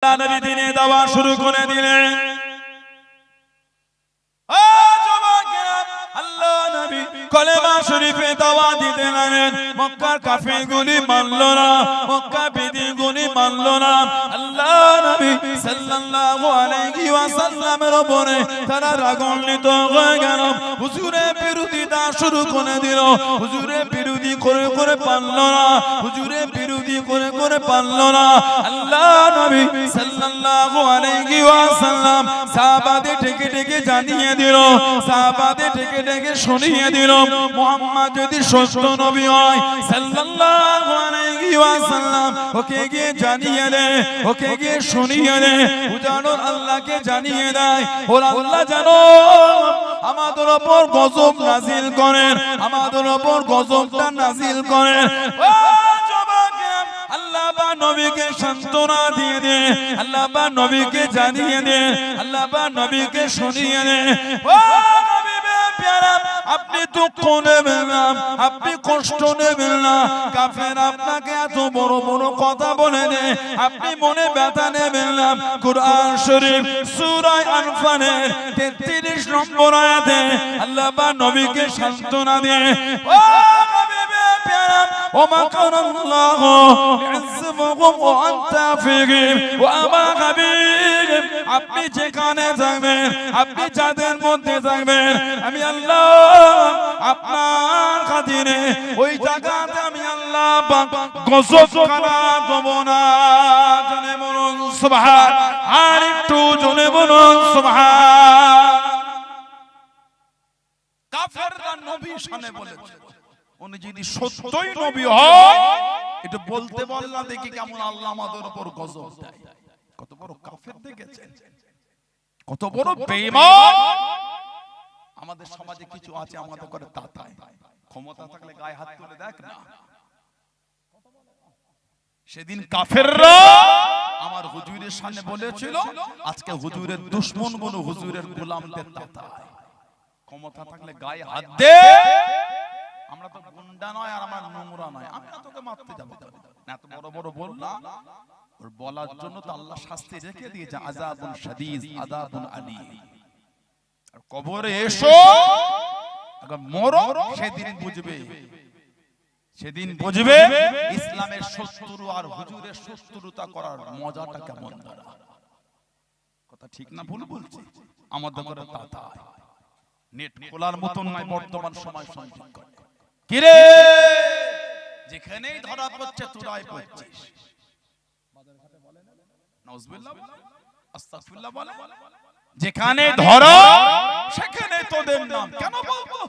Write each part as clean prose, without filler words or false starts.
আল্লাহ নবী দিনে দাওয়া শুরু করে দিলেন। আল্লাহ নবী কলেমা শরীফে দাওয়া দিতে লাগলেন। মক্কার কাফিরগুলি মানল না, মক্কা বিদিগুলি মানল না। আল্লাহ নবী সাল্লাল্লাহু আলাইহি ওয়াসাল্লামের উপরে তারা রাগান্বিত হয়ে গেল। হুজুরের বিরোধিতা শুরু করে দিল। হুজুরের বিরোধী করে করে পারল না, হুজুরের বিরোধী করে করে পারল না। আল্লাহ নবী সাল্লাল্লাহু আলাইহি ওয়াসাল্লাম সাহাবাদের ডেকে ডেকে জানিয়ে দিল, সাহাবাদের ডেকে ডেকে শুনিয়ে দিল, মুহাম্মদ যদি সত্য নবী হয় সাল্লাল্লাহু আলাইহি ওয়াসাল্লাম ওকে গিয়ে জানিয়ে দে, ওকে গিয়ে শুনিয়ে দে। উজানো আল্লাহকে জানিয়ে দেয়, ওর আল্লাহ জানো আমাদের উপর গজব নাজিল করেন, আমাদের উপর গজবটা নাজিল করেন। আল্লাহ বা নবীকে সান্ত্বনা দিয়ে দে, আল্লাহ বা নবীকে জানিয়ে দে, আল্লাহ বা নবীকে শুনিয়ে দে। ও নবী প্যারা, আপনি দুঃখ নেবেন না, আপনি কষ্ট নেবেন না। কাফের আপনাকে এত বড় বড় কথা বলে দে, আপনি মনে ব্যথা নেবেন না। কুরআন শরীফ সূরা আনফালের 33 নম্বর আয়াতে আল্লাহ বা নবীকে সান্ত্বনা দিয়ে, ও নবী প্যারা, ওমা কানাল্লাহু লিউযিবাহুম ওয়া আনতা ফীহিম ওয়া মা হাবিব, আপনি যেখানে থাকবেন, আপনি যাদের মধ্যে থাকবেন, আমি আল্লাহ আপনার খাতিরে ওই জায়গাতে আমি আল্লাহ গজব খানা দেব না। জনে বলুন সুবহান, আর একটু জনে বলুন সুবহান। কাফেররা নবী শানে বলেছে, উনি যদি সত্যই নবী হয় এটা বলতে বললা দেখি কেমন আল্লাহ আমাদের উপর গজব দেয়। কত বড় কাফের দেখেছেন, কত বড় বেঈমান। আমাদের সমাজে কিছু আছে আমাদের করে তাতায়, ক্ষমতা থাকলে গায়ে হাত তুলে দেখ না। সেদিন কাফেররা আমার হুজুরের সামনে বলেছিল, আজকে হুজুরের দুশমন গুলো হুজুরের গোলামদের তাতায়। ক্ষমতা থাকলে গায়ে হাত দে। আমরা তো গুন্ডা নয় আর আমরা নোংরা নয়, আমি না তোকে মারতে যাব না, এত বড় বড় বল না। ওর বলার জন্য তো আল্লাহ শাস্তি রেখে দিয়েছে, আযাবুন শাদীদ আযাবুন আলীম। আর কবরে এসো আগে মরো, সেদিন বুঝবে, সেদিন বুঝবে ইসলামের শত্রু আর হুজুরের শত্রুতা করার মজাটা কেমন। কথা ঠিক না ভুল বলছি? আমাদের করে তাতা নেট খোলার মতন নাই বর্তমান সময় সঞ্চিত করে। কিরে যেখানেই ধরা পড়ছে তোরাই পড়ছিস। নাউজুবিল্লাহ আস্তাগফিরুল্লাহ বলে, যেখানে ধরা সেখানে তোদের নাম কেন বলতো?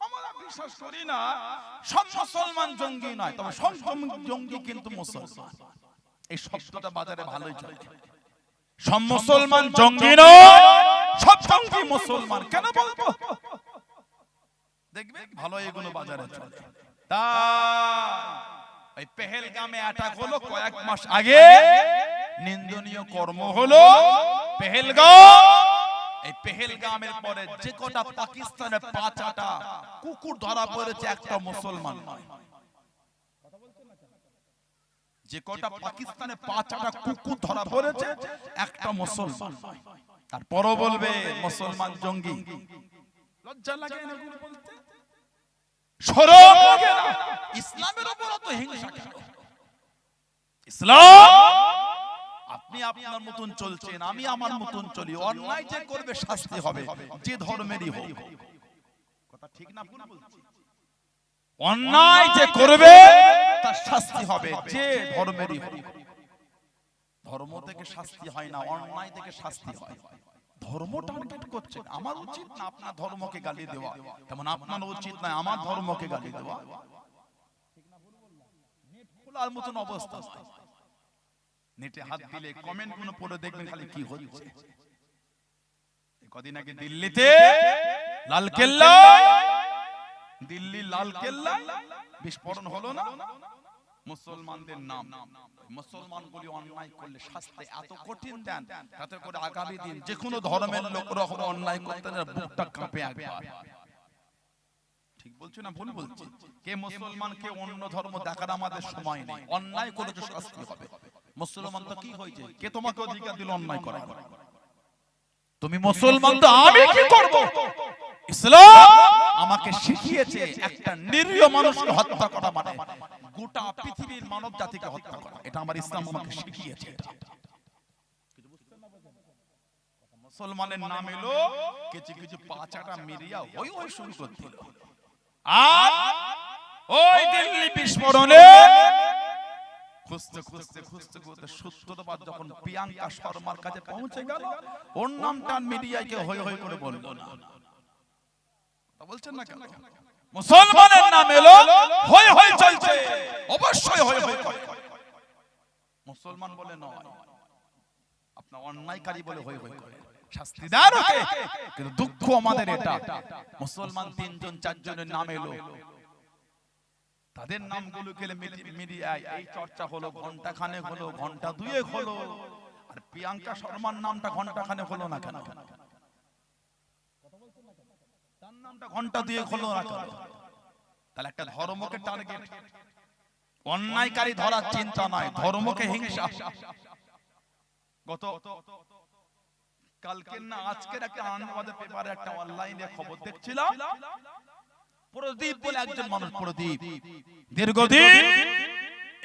আমরা বিশ্বাস করি না সব মুসলমান জঙ্গি নয়, তবে সব জঙ্গি কিন্তু মুসলমান। এই শব্দটা বাজারে ভালোই চলে। সব মুসলমান জঙ্গি নয়, সব জঙ্গি মুসলমান কেন বলতো? দেখবে ভালো এগুলো বাজারে চলে। তাই পেহেলগামে অ্যাটাক হলো কয়েক মাস আগে, নিন্দনীয় কর্ম হলো পেহেলগাম। এই পেহেলগামের পরে যে কটা পাকিস্তানের 5টা কুকুর ধরা পড়েছে একটা মুসলমান নয়। যে কটা পাকিস্তানে 5টা কুকুর ধরা পড়েছে একটা মুসলমান নয়। তারপরও বলবে মুসলমান জঙ্গি। লজ্জা লাগে না এগুলো বলতে? শরম লাগে না? ইসলামের উপর তো হিংসা কেন? ইসলাম আপনি আপনার মতন চলছেন, আমি আমার মতন চলি। অন্যায় যে করবে শাস্তি হবে, যে ধর্মেরই হোক। কথা ঠিক না ভুল বলছি? অন্যায় যে করবে তার শাস্তি হবে, যে ধর্মেরই হোক। ধর্ম থেকে শাস্তি হয় না, অন্যায় থেকে শাস্তি হয়। ধর্ম টার্গেট করছেন, আমার উচিত না আপনার ধর্মকে গালি দেওয়া, তেমন আপনার উচিত না আমার ধর্মকে গালি দেওয়া। ঠিক না ভুল বললাম? নেট খোলার মতন অবস্থা। নেটে হাত দিলে কমেন্ট গুলো পড়ে দেখবেন খালি কি হচ্ছে। কদিন আগে দিল্লিতে লালকেল্লা, দিল্লি লালকেল্লা বিস্ফোরণ হলো না? মুসলমানদের নাম, মুসলমানগুলি অন্যায় করলে শাস্তি এত কঠিন দেন, তাতে করে আগামী দিন যে কোনো ধর্মের লোকরা হবে অন্যায় করতে বুকটা কাঁপে একবার। ঠিক বলছি না ভুল বলছি? কে মুসলমান কে অন্য ধর্ম দেখার আমাদের সময় নেই। অন্যায় করে শাস্তি হবে। মুসলমান তো কি হয়েছে? কে তোমাকে অধিকার দিল অন্যায় করার? তুমি মুসলমান তো আমি কি করব? ইসলাম আমাকে শিখিয়েছে একটা নিরীহ মানুষকে হত্যা করা মানে গোটা পৃথিবীর মানব জাতিকে হত্যা করা। এটা আমার ইসলাম আমাকে শিখিয়েছে। মুসলমানের নাম এলো কিছু কিছু পাঁচাটা মিরিয়া ওই ওই শুরু করে দিল। আর ওই দিল্লি বিস্ফোরণে খুঁজতে খুঁজতে খুঁজতে খুঁজতে সূত্রপাত যখন প্রিয়াঙ্কা শর্মার কাছে পৌঁছে গেল, ওর নামটা মিডিয়াকে হই হই করে বলল না। তা বলছেন না কেন? মুসলমানের নাম এলো হই হই চলছে, অবশ্যই হই হই করে। মুসলমান বলে নয়, আপনার অন্যায়কারী বলে হই হই করে শাস্তি দেন ওকে। কিন্তু দুঃখ আমাদের এটা, মুসলমান 3 জন 4 জনের নাম এলো, তাদের নামগুলো গেলে মিডিয়ায় এই চর্চা হলো, ঘন্টা খানেক হলো, ঘন্টা দুয়েক হলো। আর প্রিয়াঙ্কা শর্মার নামটা ঘন্টা খানেক হলো না কেন? তার নামটা ঘন্টা দুয়েক হলো না কেন? তাহলে একটা ধর্মকে টার্গেট, অন্যায়কারী ধরার চিন্তা নাই, ধর্মকে হিংসা। গত কালকের না আজকের একটা আনন্দবাজার পেপারে একটা অনলাইনে খবর দেখছিলাম, প্রদীপ বলে একজন মানুষ, প্রদীপ দীর্ঘদিন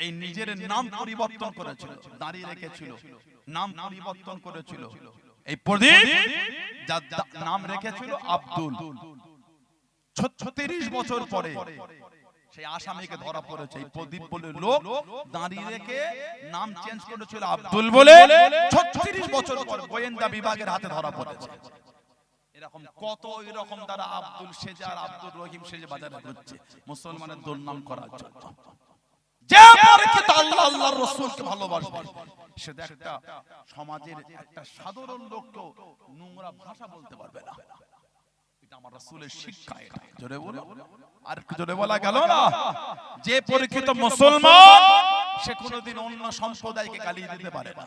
এই নিজের নাম পরিবর্তন করেছিল, দাঁড়িয়ে রেখেছিল, নাম পরিবর্তন করেছিল। এই প্রদীপ যার নাম রেখেছিল আব্দুল, 36 বছর পরে সেই আসামিকে ধরা পড়েছে। এই প্রদীপ বলে লোক দাঁড়িয়ে রেখে নাম চেঞ্জ করেছিল আব্দুল বলে, 36 বছর পর গোয়েন্দা বিভাগের হাতে ধরা পড়েছে। এরকম কত এরকম তারা আব্দুল সেজে আর আব্দুল রহিম সেজে বাজারে ঘুরছে মুসলমানের দুর্নাম করার জন্য। যে পরিচিত আল্লাহ আল্লাহর রাসূলকে ভালোবাসবে সে একটা সমাজের একটা সাধারণ লোককেও নোংরা ভাষা বলতে পারবে না। এটা আমার রাসূলের শিক্ষা। এটা জোরে বলো, আর কি জোরে বলা গেল না? যে পরিচিত মুসলমান সে কোনোদিন অন্য সম্প্রদায়কে গালি দিতে পারে না।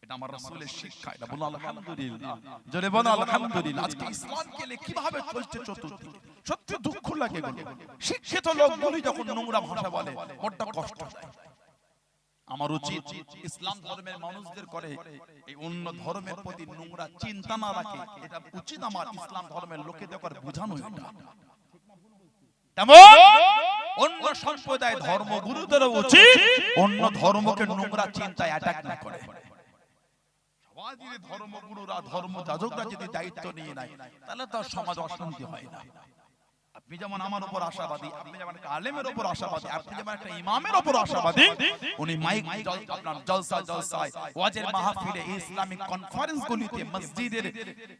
এটা আমার রাসূলের শিক্ষা। এটা বলো আলহামদুলিল্লাহ, জোরে বলো আলহামদুলিল্লাহ। আজকে ইসলামকে নিয়ে কিভাবে চলছে চতুর্দিকে, সত্যি দুঃখ লাগে গো। শিক্ষিত লোকগুলি যখন নোংরা ভাষা বলে বড় কষ্ট হয়। আমার উচিত ইসলাম ধর্মের মানুষদের করে এই অন্য ধর্মের প্রতি নোংরা চিন্তা না রাখে, এটা উচিত আমার ইসলাম ধর্মের লোকেদের করে বোঝানো। এটা তেমন অন্য সম্প্রদায় ধর্মগুরুদেরও উচিত অন্য ধর্মকে নোংরা চিন্তায় অ্যাটাক না করে। ধর্মগুরুরা ধর্মযাজকরা যদি দায়িত্ব নিয়ে নেয় তাহলে তো সমাজ অশান্তি হয় না। আপনি যেমন আমার উপর আশাবাদী, আপনি যেমন একটা আলেমের উপর আশাবাদী, আপনি যেমন একটা ইমামের উপর আশাবাদী, উনি মাইক আপনার জলসায় ওয়াজের মাহফিলে ইসলামিক কনফারেন্সগুলিতে মসজিদের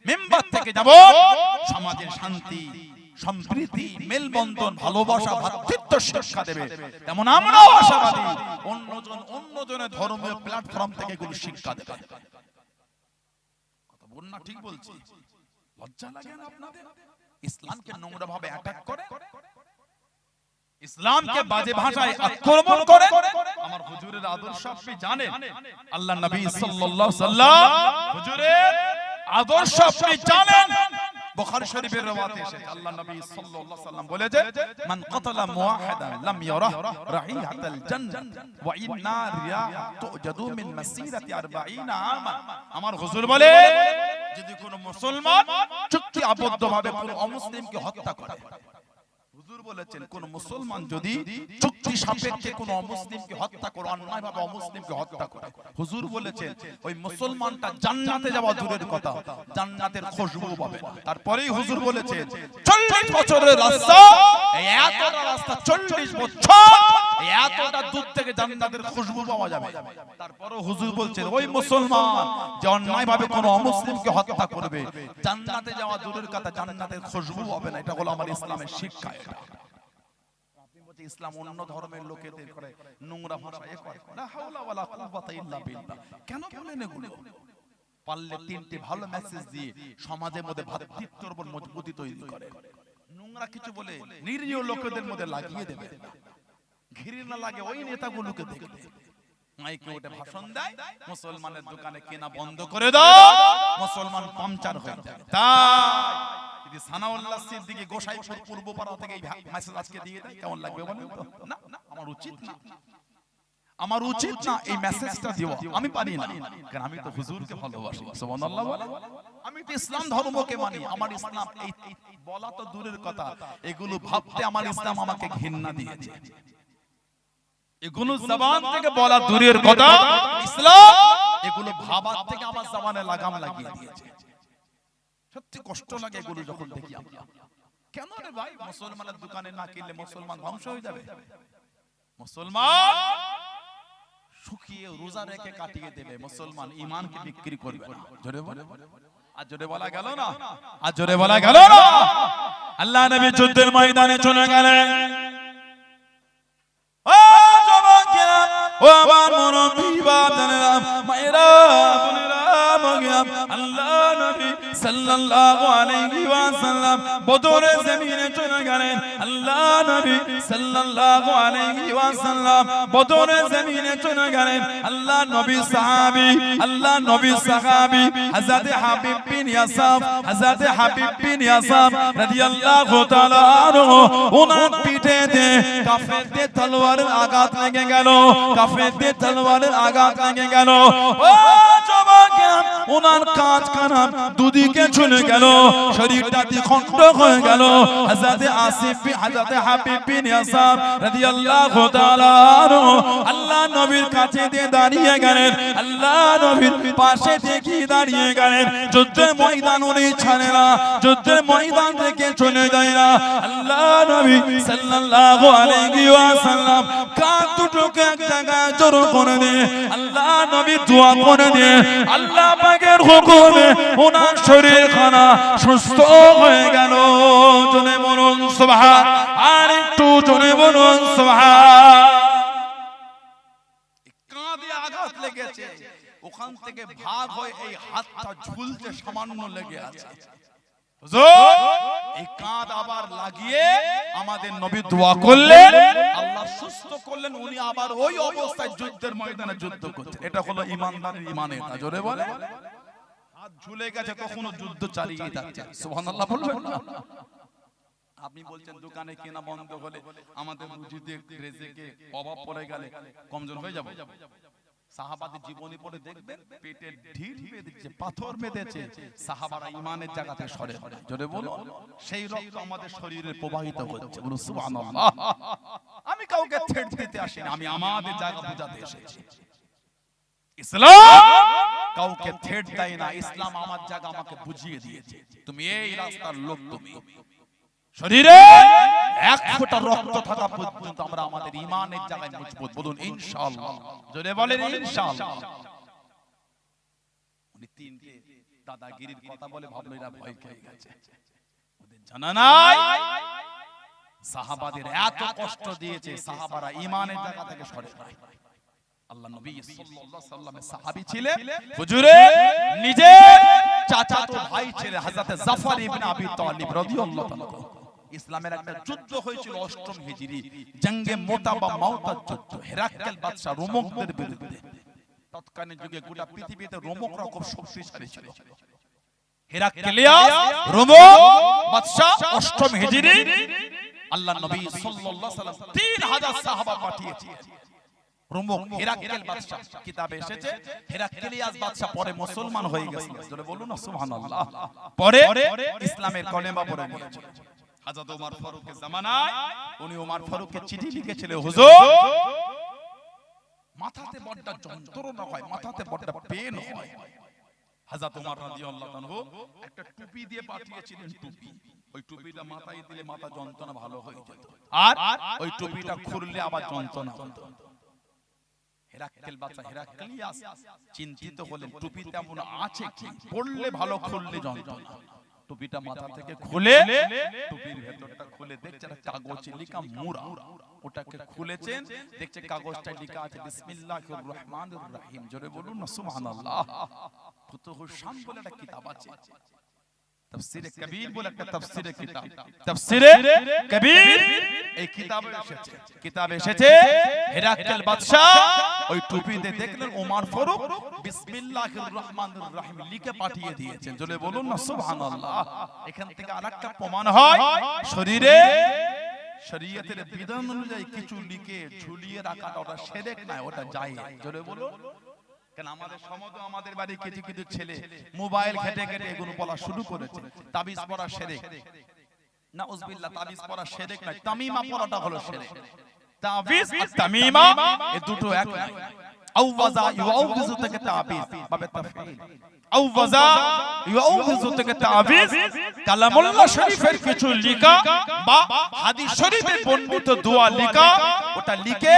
মেম্বার থেকে যাব সমাজের শান্তি সম্প্রীতি মেলবন্ধন ভালোবাসা ভ্রাতৃত্ব শিক্ষা দেবে, তেমন আমরাও আশাবাদী অন্যজনের ধর্মীয় প্ল্যাটফর্ম থেকে এগুলো শিক্ষা দেবে। কথা বল না, ঠিক বলছি? লজ্জা লাগে না আপনাদের? ইসলামকে নোংরা ভাবে অ্যাটাক করে, ইসলামকে বাজে ভাষায় আক্রমণ করে। আমার হুজুরের আদর্শ আপনি জানেন, আল্লাহ নবী সাল্লাল্লাহু আলাইহি সাল্লাম হুজুরের আদর্শ আপনি জানেন। বুখারী শরীফের রওয়ায়াতে এসেছে আল্লাহ নবী সাল্লাল্লাহু আলাইহি সাল্লাম বলেছে, মান কাতালা মুওয়াহিদান লাম ইয়ারা রাহিহাতাল জান্নাহ ওয়া ইন্না রিয়াহা তুজাদু মিন মাসিরাতি 40 আমা। আমার হুজুর বলে, যদি কোন মুসলমান চুক্তি আবদ্ধভাবে কোন অমুসলিমকে হত্যা করে, হুজুর বলেছেন কোন মুসলমান যদি চুক্তি সাপেক্ষে কোন অমুসলিমকে হত্যা করে, অন্যায়ভাবে অমুসলিমকে হত্যা করে, হুজুর বলেছেন ওই মুসলমানটা জান্নাতে যাওয়া দূরের কথা, জান্নাতের খুশবু পাবে না। তারপরেই হুজুর বলেছেন 40 বছরের রাস্তা, এই এতটা রাস্তা 40 বছর, এই এতটা দূর থেকে জান্নাতের খুশবু পাওয়া যাবে। তারপরেও হুজুর বলছেন ওই মুসলমান যে অন্যায়ভাবে কোন অমুসলিমকে হত্যা করবে, জান্নাতে যাওয়া দূরের কথা, জান্নাতের খুশবু হবে না। এটা হলো আমার ইসলামের শিক্ষা। আপনি বলছেন ইসলাম অন্য ধর্মের লোকেদের করে নোংরা ভাষায় করে, লা হাওলা ওয়ালা কুওয়াতা ইল্লা বিল্লাহ। কেন বলেন এগুলো? পারলে 3টি ভালো মেসেজ দিয়ে সমাজের মধ্যে ভ্রাতৃত্বের উপর মজবুতি তৈরি করে। নোংরা কিছু বলে নিরীহ লোকেদের মধ্যে লাগিয়ে দেবে, ঘৃণা লাগে ওই নেতাগুলোকে দেখলে। মাইকে ওঠে ভাষণ দেয়, মুসলমানের দোকানে কেনা বন্ধ করে দাও, মুসলমান পাংচার হয়ে যায়। তাই যদি সানাউল্লাহ সিদ্দিকী গোসাইপুর পূর্বপাড়া থেকে এই মেসেজ আজকে দিয়ে দেয়, কেমন লাগবে বলেন তো? না, আমার উচিত না। আমার উচিত না এই মেসেজটা দেওয়া, আমি পারি না, কারণ আমি তো হুজুরকে ভালোবাসি। সুবহানাল্লাহ। আমি তো ইসলাম ধর্মকে মানি, আমার ইসলাম এই বলা তো দূরের কথা, এগুলো ভাবতে আমার ইসলাম আমাকে ঘৃণা দিয়েছে। এগুলো জবান থেকে বলা দূরের কথা, ইসলাম এগুলো ভাবার থেকে আমার জবানে লাগাম লাগিয়ে দিয়েছে। সত্যি কষ্ট লাগে এগুলো যখন দেখি আমরা। কেন রে ভাই, মুসলমানের দোকানে না কিনলে মুসলমান ধ্বংস হয়ে যাবে? মুসলমান শুকিয়ে রোজা রেখে কাটিয়ে দেবে, মুসলমান ঈমানকে বিক্রি করবে না। জোরে বলে, আর জোরে বলা গেল না, আর জোরে বলা গেল না। আল্লাহ নবী যুদ্ধের ময়দানে চলে গেলেন। ও আমার মুরব্বি বাবারা, মায়েরা, বোনেরা, মাগিরা, আল্লাহ নবী সাল্লাল্লাহু আলাইহি ওয়াসাল্লাম বদরের জমিনে চলে গেলেন। আল্লাহ নবী সাল্লাল্লাহু আলাইহি ওয়াসাল্লাম বদরের জমিনে চলে গেলেন। আল্লাহ নবী সাহাবী, আল্লাহ নবী সাহাবী হযরত হাবিব বিন ইয়াসাব, হযরত হাবিব বিন ইয়াসাব রাদিয়াল্লাহু তাআলা আনহু, ওনার পিঠেতে কাফেরদের তলোয়ারের আঘাত লেগে গেল, কাফেরদের তলোয়ারের আঘাত লেগে গেল। ও যুবকেরা, ওনার কাঁচ কানা দুদিকে চলে গেল, শরীরটা দ্বিখণ্ড হয়ে গেল। হযরত আসিফ, হযরত হাবিব বিন ইয়াসাব রাদিয়াল্লাহু তাআলা আনহু আল্লাহ নবীর কাছে দিয়ে দাঁড়িয়ে গেলেন, আল্লাহ নবীর পাশে থেকে দাঁড়িয়ে গেলেন। যুদ্ধের ময়দান উনি ছাড়ে না, যুদ্ধের ময়দান থেকে চলে যায় না। আল্লাহ নবী সাল্লাল্লাহু আলাইহি ওয়াসাল্লাম কাঁধ দুটোকে এক জায়গায় জড়ো করে দিয়ে আল্লাহ নবী দোয়া করে দিয়ে আল্লাহ পাকের হুকুমে ওনার শরীরখানা সুস্থ হয়ে গেল। জোরে বলুন সুবহান, আর একটু জোরে বলুন সুবহান। কাঁধে আঘাত লেগেছে, ওখান থেকে ভাগ হয়ে এই হাতটা ঝুলতে সামান্য লেগে আছে। এই কাঁধ আবার লাগিয়ে আমাদের নবী দোয়া করলেন, আল্লাহ সুস্থ করলেন, উনি আবার ওই অবস্থায় যুদ্ধের ময়দানে যুদ্ধ করছেন। এটা হলো ইমানদারের ইমানের কাজ। জোরে বলে, হাত ঝুলে গেছে তখনও যুদ্ধ চালিয়ে যাচ্ছে। সুবহানাল্লাহ বলবেন না? আপনি বলছেন দোকানে কেনা বন্ধ হলে আমাদের রুজিতে রেজেকে অভাব পড়ে গেলে কমজোর হয়ে যাবে। সাহাবাদের জীবনী পড়ে দেখবেন, পেটে ঢিল বেঁধেছে, পাথর বেঁধেছে, সাহাবারা ঈমানের জায়গাতে সরে সরে। জোরে বলো, সেই রক্ত আমাদের শরীরে প্রবাহিত হচ্ছে। বলো সুবহানাল্লাহ। আমি কাউকে ছেড়ে দিতে আসিনি, আমি আমাদের জায়গা বুঝাতে এসেছি। ইসলাম কাউকে ছেড়ে দেয় না, ইসলাম আমার জায়গা আমাকে বুঝিয়ে দিয়েছে। তুমি এই রাস্তার লোক, তুমি শরীরে এক ফোঁটা রক্ত থাকা পর্যন্ত আমরা আমাদের ঈমানের জায়গায় মজবুত। বলুন ইনশাআল্লাহ। জোরে বলেন ইনশাআল্লাহ। উনি তিনটে দাদাগিরির কথা বলে ভাবলো এরা ভয় খেয়ে গেছে, ওদের জানা নাই সাহাবাদের এত কষ্ট দিয়েছে, সাহাবারা ঈমানের জায়গা থেকে সরে নাই। আল্লাহ নবী সাল্লাল্লাহু আলাইহি সাল্লামের সাহাবী ছিলেন, হুজুরের নিজের চাচাতো ভাই ছিলেন হযরত জাফর ইবনে আবি তালিব রাদিয়াল্লাহু তাআলা। ইসলামের একটা যুদ্ধ হয়েছিল ৮ম হিজরি, জঙ্গে মোতা বা মাউতার যুদ্ধ, হেরাক্কেল বাদশা রোমকদের বিরুদ্ধে। তৎকালীন যুগে গোটা পৃথিবীতে রোমকরা খুব শক্তিশালী ছিল। হেরাক্কেলিয়াস রোমক বাদশা ৮ম হিজরি আল্লাহর নবী সাল্লাল্লাহু আলাইহি সাল্লাম ৩০০০ সাহাবা পাঠিয়েছিলেন। রোমক হেরাক্কেল বাদশা, কিতাবে এসেছে হেরাক্কেলিয়াস বাদশা পরে মুসলমান হয়ে গেছিল। জোরে বলুন না সুবহানাল্লাহ। পরে ইসলামের কলেমা পড়ে নিয়েছিল। হযরত ওমর ফারুকের জামানায় উনি ওমর ফারুককে চিঠি লিখেছিলেন, হুজুর মাথাতে বড় যন্ত্রণা হয়, মাথাতে বড় পেন হয়। হযরত ওমর রাদিয়াল্লাহু আনহু একটা টুপি দিয়ে পাঠিয়েছিলেন, টুপি, ওই টুপিটা মাথায় দিলে মাথা যন্ত্রণা ভালো হয়ে যেত, আর ওই টুপিটা খুললে আবার যন্ত্রণা হতো। হেরাক্কেল বাদশা হেরাক্কেলিয়াস চিন্তিত হলেন, টুপি তেমন আছে কি, পড়লে ভালো, খুললে যন্ত্রণা। টুপিটা মাথা থেকে খুলে টুপির ভেতরটা খুলে দেখছে একটা কাগজে লেখা মুরা, ওটাকে খুলেছেন, দেখছে কাগজটা লেখা আছে বিসমিল্লাহির রহমানির রহিম। জোরে বলুন না সুবহানাল্লাহ। ফুতুহুশ শাম বলে একটা কিতাব আছে, তাফসীরে কবির বলে একটা তাফসীরে কিতাব, তাফসীরে কবির, এই কিতাবে এসেছে হেরাক্কেল বাদশা ওই টুপিতে দেখলেন ওমর ফারুক বিসমিল্লাহির রহমানির রহিম লিখে পাঠিয়ে দিয়েছেন। জোরে বলুন না সুবহানাল্লাহ। এখান থেকে আরেকটা প্রমাণ হয় শরীরে শরীয়তের বিধান অনুযায়ী কিছু লিখে ঝুলিয়ে রাখাটা ওটা শিরক নয়, ওটা জায়েজ। জোরে বলো। কেন আমাদের সমাজ, আমাদের বাড়ি কিছু কিছু ছেলে মোবাইল ঘেটে ঘেটে এগুলো বলা শুরু করেছে, তাবিজ পড়া শিরক। নাউজুবিল্লাহ, তাবিজ পড়া শিরক নয়, তামিমা পড়াটা হলো শিরক। তাবিজ আর তামিমা এই দুটো এক নয়। আওয়াজা ইউআউযু থেকে তাবিজ বাবে তাফসীর, আওয়াজা ইউআউযু থেকে তাবিজ কালামুল্লাহ শরীফের কিছু লেখা বা হাদিস শরীফে বর্ণিত দোয়া লেখা, ওটা লিখে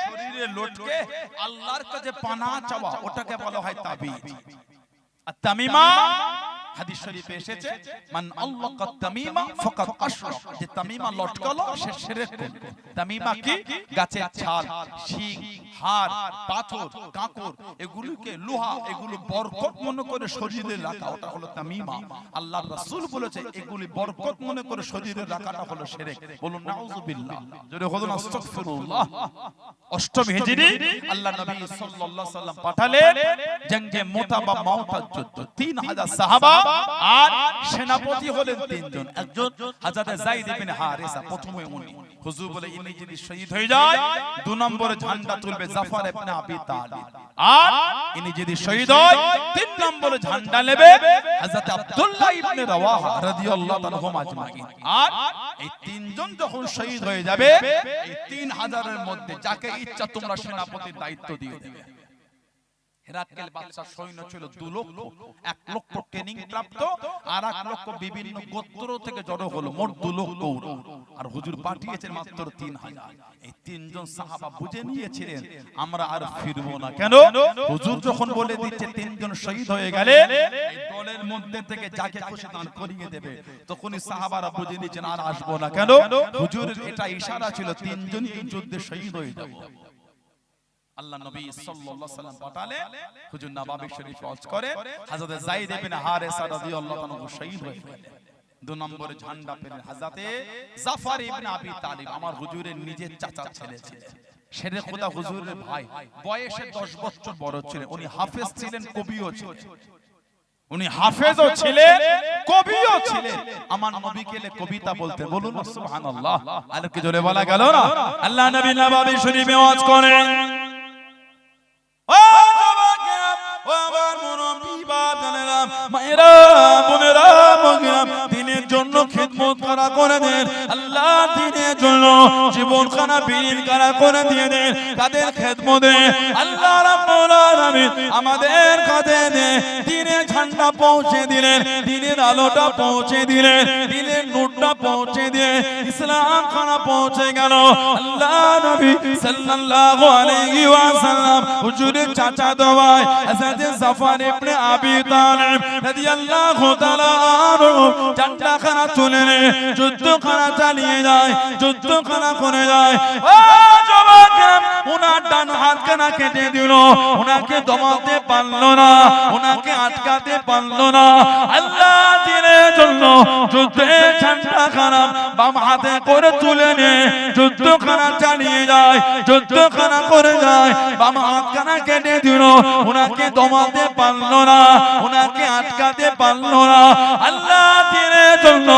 শরীরে লটকে আল্লাহর কাছে পানাহ চাওয়া, ওটাকে বলা হয় তাবিজ। আর তামিমা হাদিস শরীফে এসেছে মান আল্লাকা তামিমা ফাকাদ আশরাক, যে তামিমা লটকালো সে শিরক করলো। তামিমা কি? গাছের ছাল, শিং, হাড়, পাথর, কাঁকর, এগুলোকে লোহা, এগুলো বরকত মনে করে শরীরে রাখা, ওটা হলো তামিমা। আল্লাহর রাসূল বলেছে এগুলি বরকত মনে করে শরীরে রাখাটা হলো শিরক। বলুন নাউজুবিল্লাহ, জোরে বলুন আস্তাগফিরুল্লাহ। অষ্টম হিজরি আল্লাহ নবী সাল্লাল্লাহু আলাইহি সাল্লাম পাঠালেন জঙ্গে মুতা বা মাউতার যুদ্ধ। 3000 সাহাবা আর সেনাপতি হলেন তিনজন। একজন হযরত যায়েদ ইবনে হারিসা, প্রথমে উনি। হুজুর বলে ইনি যদি শহীদ হয়ে যায়, দুই নম্বরে ঝান্ডা তুলবে জাফর ইবনে আবি তালিব, আর ইনি যদি শহীদ হয় তিন নম্বরে ঝান্ডা নেবে হযরত আব্দুল্লাহ ইবনে রাওয়াহা রাদিয়াল্লাহু আনহু আজমাইন। আর এই তিনজন যখন শহীদ হয়ে যাবে, এই 3000 এর মধ্যে যাকে ইচ্ছা তোমরা সেনাপতির দায়িত্ব দিয়ে দেবে। হেরাক্কেল বাদশার সৈন্য ছিল 2 লক্ষ, 1 লক্ষ ট্রেনিং প্রাপ্ত আর 1 লক্ষ বিভিন্ন গোত্র থেকে জড়ো হলো, মোট 2 লক্ষ। আর হুজুর পাঠিয়েছেন মাত্র 3000। এই তিনজন সাহাবা বুঝে নিয়েছিলেন আমরা আর ফিরবো না। কেন? হুজুর যখন বলে দিচ্ছে তিনজন শহীদ হয়ে গেলে এই দলের মধ্যে থেকে যাকে খুশি দান করিয়ে দেবে, তখনই সাহাবারা বুঝে নিয়েছেন আর আসবো না। কেন? হুজুরের এটা ইশারা ছিল তিনজনই এই যুদ্ধে শহীদ হয়ে যাবে। আল্লাহ নবী সাল্লাল্লাহু আলাইহি সাল্লাম পাঠালে হুজুর নববী শরীফ ওয়াজ করে হযরত যায়েদ ইবনে হারিসা রাদিয়াল্লাহু আনহু শহীদ হয়ে গেলেন। 2 নম্বরে ঝান্ডা পেলেন হযরত জাফর ইবনে আবি তালিব, আমার হুজুরের নিজের চাচার ছেলে ছিলেন। শেরে খোদা হুজুরের ভাই, বয়সে 10 বছর বড় ছিলেন। উনি হাফেজ ছিলেন, কবিও ছিলেন। উনি হাফেজও ছিলেন, কবিও ছিলেন। আমার নবীকে কবিতা বলতে, বলুন সুবহানাল্লাহ। আর কি জোরে বলা গেল না? আল্লাহ নবী নববী শরীফে ওয়াজ করেন, ও জবাকেরা, ও আমার মুরব্বি বাদানেরা, মায়েরা, বোনেরা, মগিরা, দিনের জন্য খিদমত করা করে দেন। আল্লাহ দিনের জন্য জীবন খানা বিলীন করা করে দিয়ে দেন। তাদের খিদমতে আল্লাহ রাব্বুল আলামিন আমাদের কাছে দিনের ঝান্ডা পৌঁছে দিলেন, দিনের আলোটা পৌঁছে দিলেন, দিনের নূরটা পৌঁছে দিয়ে ইসলাম খানা পৌঁছে গেল। আল্লাহ নবী সাল্লাল্লাহু আলাইহি ওয়াসাল্লাম হুজুরের চাচা দোয়াই হযরত জাফর ইবনে আবি তালিব রাদিয়াল্লাহু তাআলা আনহু ঝান্ডা খানা তুলে যুদ্ধ খানা চালিয়ে যায়, যুদ্ধ খানা করে যায়। ও যুবকেরা, উনার ডান হাত খানা কেটে দিল, উনাকে দমাতে পারলো না, উনাকে আটকাতে পারলো না। আল্লাহ দিনের জন্য যুদ্ধে ঝান্ডা খানা বাম হাতে করে তুলে নে যুদ্ধ খানা চালিয়ে যায়, যুদ্ধ খানা করে যায়। বাম হাত খানা কেটে দিল, উনাকে দমাতে পারলো না, উনাকে আটকাতে পারলো না। আল্লাহ দিনের জন্য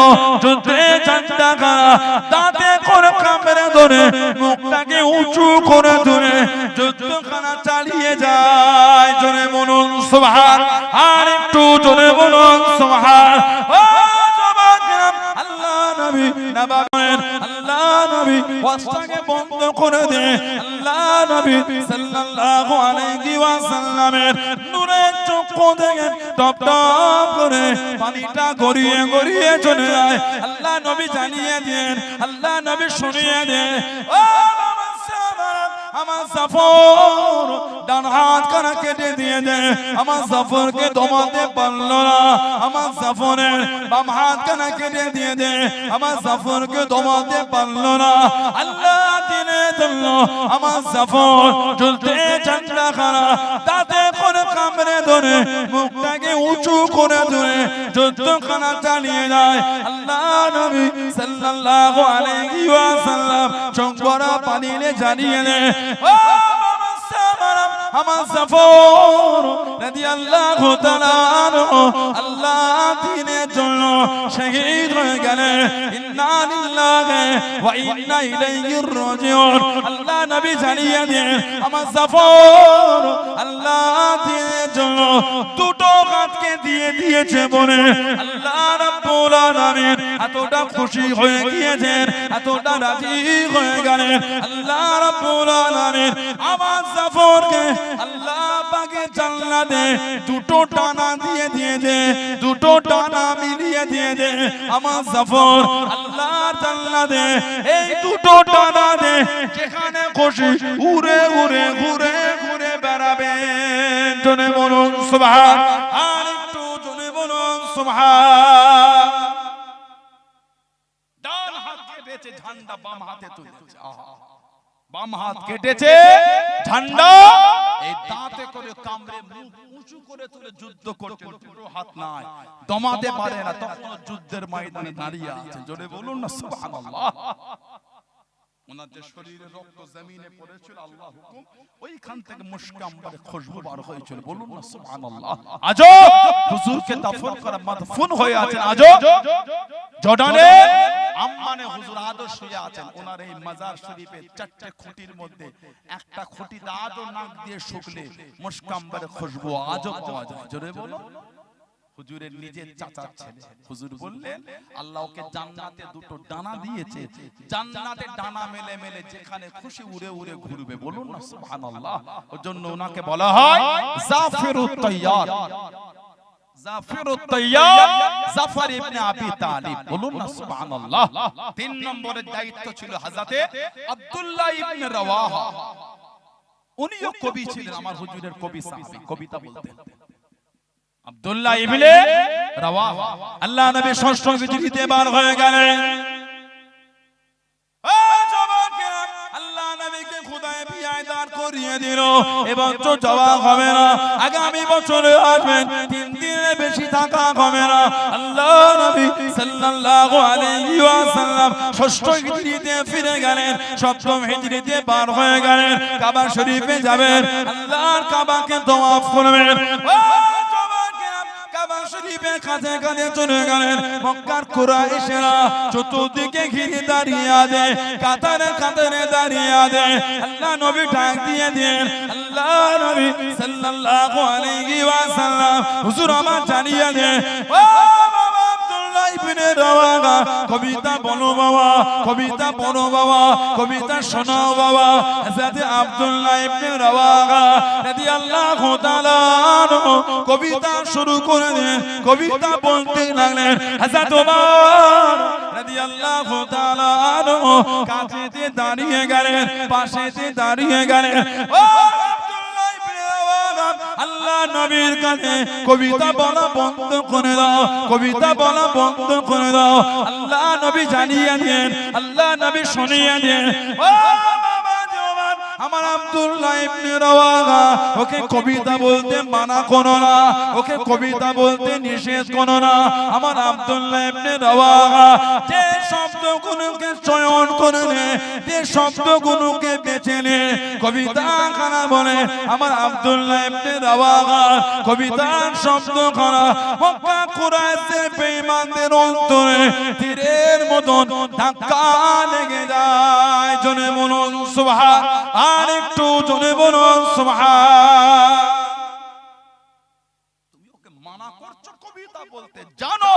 যুদ্ধে ঝান্ডা খানা দাঁতে করে কামড়ে ধরে মুখটাকে উঁচু করে ধরে যুদ্ধ খানা চালিয়ে যায়। জোরে বলুন সুবহান, আর একটু জোরে বলুন সুবহান। ও যুবকেরা, আল্লাহ নবী নববীর, আল্লাহ নবী ওয়াজটাকে বন্ধ করে দে। আল্লাহ নবী সাল্লাল্লাহু আলাইহি ওয়াসাল্লামের নূরের চক্ষু থেকে টপ টপ করে পানিটা গড়িয়ে গড়িয়ে চলে যায়। আল্লাহ নবী জানিয়ে দেন, আল্লাহ নবী শুনিয়ে দেন, ও আমার জাফর ডান হাত খানা কেটে দিয়ে দে। আমার জাফরকে দমাতে পারলো না, আমার জাফরের বাম হাত খানা কেটে দিয়ে দে। আমার জাফরকে দমাতে পারলো না। আল্লাহ দিনের জন্য আমার জাফর ঝুলতে ঝান্ডা খানা দাঁতে করে কামড়ে ধরে মুখটাকে উঁচু করে ধরে যুদ্ধ খানা চালিয়ে যায়। আল্লাহ নবী সাল্লাল্লাহু আলাইহি ওয়াসাল্লাম চোখ ভরা পানি জানিয়ে দেন, ও আমার জাফর রাদিয়াল্লাহু তাআলা আনহু, আল্লাহ দ্বীনের জন্য শহীদ হয়ে গেলেন। ইন্না লিল্লাহি ওয়া ইন্না ইলাইহি রাজিউন। আল্লাহ নবী জানিয়ে দেন আমার জাফর আল্লাহ দ্বীনের জন্য দুটো হাতকে দিয়ে দিয়েছে বলে আল্লাহ রাব্বুল আলামিন এতটা খুশি হয়ে গিয়েছেন, এতটা রাজি হয়ে গেলেন। আল্লাহ রাব্বুল আলামিন আমার জাফরকে আল্লাহ পাকে জান্নাতে দুটো টানা দিয়ে দিয়েছে, দুটো টানা মিলিয়ে দিয়েছে। আমার জাফর আল্লাহ জান্নাতে এই দুটো টানা দে যেখানে খুশি উড়ে উড়ে ঘুরে ঘুরে বেড়াবেন। জনে বলুন সুবহান, আর একটু জনে বলুন সুবহান। ডান হাত কেটেছে, ঝান্ডা বাম হাতে তুলেছে। বাম হাত কেটেছে, ঝান্ডা এই দাঁতে করে কামড়ে মুখ উঁচু করে তুলে যুদ্ধ করতে, পুরো হাত নাই, দমাতে পারে না, তখন যুদ্ধের ময়দানে দাঁড়িয়ে আছে। জোরে বলুন না সুবহানাল্লাহ। ওনার যে শরীরে রক্ত জমিনে পড়েছিল, আল্লাহ হুকুম ওইখান থেকে মুশক আম্বরে খুশবু বার হয়েছিল। বলুন না সুবহানাল্লাহ। আজও হুজুরকে দাফন করা মাদফুন হয়ে আছেন। আজও জর্ডানে আম্মানে হুজুর আদো শুয়ে আছেন। ওনার এই মাজার শরীফে চারটি খুঁটির মধ্যে একটা খুঁটিতে আজও নাক দিয়ে শুকলে মুশক আম্বরে খুশবু আজও পাওয়া যায়। জোরে বলুন। হুজুরের নিজের চাচার ছেলে। হুজুর বললেন আল্লাহ ওকে জান্নাতে দুটো ডানা দিয়েছে, জান্নাতে ডানা মেলে মেলে যেখানে খুশি উড়ে উড়ে ঘুরবে। বলুন না সুবহানাল্লাহ। ওর জন্য ওনাকে বলা হয় জাফিরুত তাইয়ার। জাফিরুত তাইয়ার জাফর ইবনে আবি তালিব। বলুন না সুবহানাল্লাহ। 3 নম্বরের দায়িত্ব ছিল হযরতে আব্দুল্লাহ ইবনে রাওয়াহা। উনিও কবি ছিলেন, আমার হুজুরের কবি সাহাবী, কবিতা বলতেন। আব্দুল্লাহ ইবনে রাওয়াহা আল্লাহ নবী ষষ্ঠ হিজরিতে বার হয়ে গেলেন। আল্লাহ নবীকে খোদায় বিয়ায় দাঁড় করিয়ে দিল। এবছর যাওয়া হবে না, আগামী বছরে আসবেন, 3 দিনের বেশি থাকা হবে না। আল্লাহ নবী সাল্লাল্লাহু আলাইহি ওয়াসাল্লাম ষষ্ঠ হিজরিতে ফিরে গেলেন, সপ্তম হিজরিতে বার হয়ে গেলেন। কাবা শরীফে যাবেন, আল্লাহর কাবাকে তওয়াফ করবেন। কাবা শরীফের কাছে কাছে চলে গেলেন। মক্কার কুরাইশরা চতুর্দিকে ঘিরে দাঁড়িয়ে আছে, কাতারে কাতারে দাঁড়িয়ে আছে। আল্লাহ নবী ডাক দিয়ে দেন, আল্লাহ নবী সাল্লাল্লাহু আলাইহি ওয়াসাল্লাম হুজুর আমার জানিয়ে দেন, ও বাবা আব্দুল্লাহ ইবনে রাওয়াহা, কবিতা বলো বাবা, কবিতা পড়ো বাবা, কবিতা শোনাও বাবা। হযরত আব্দুল্লাহ ইবনে রাওয়াহা রাদিয়াল্লাহু তাআলা কবিতা শুরু করে দেন। কবিতা বলতে লাগলেন। হযরত ওমর রাদিয়াল্লাহু তাআলা কাছেতে দাঁড়িয়ে গেলেন, পাশেতে দাঁড়িয়ে গেলেন। ও আব্দুল্লাহ ইবনে রাওয়াহা, আল্লাহ নবীর কাছে কবিতা বলা বন্ধ করে দাও, কবিতা বলা বন্ধ করে দাও। আল্লাহ নবী জানিয়ে দেন, আল্লাহ নবী শুনিয়ে দেন, ও আমার আব্দুল্লাহ ইবনে রাওয়াহা, ওকে কবিতা বলতে মানা করো না, ওকে কবিতা বলতে নিষেধ করো না। আমার আব্দুল্লাহ ইবনে রাওয়াহা যে শব্দগুলোকে চয়ন করে নে, যে শব্দগুলোকে বেছে নে কবিতা খানা বলে, আমার আব্দুল্লাহ ইবনে রাওয়াহা কবিতার শব্দ খানা মক্কা কুরাইশের বেঈমানদের অন্তরে তীরের মতন ধাক্কা লেগে যায়। জনে বলুন সুবহান, আর একটু জনে বলুন সুবহান। তুমি ওকে মানা করছো কবিতা বলতে, জানো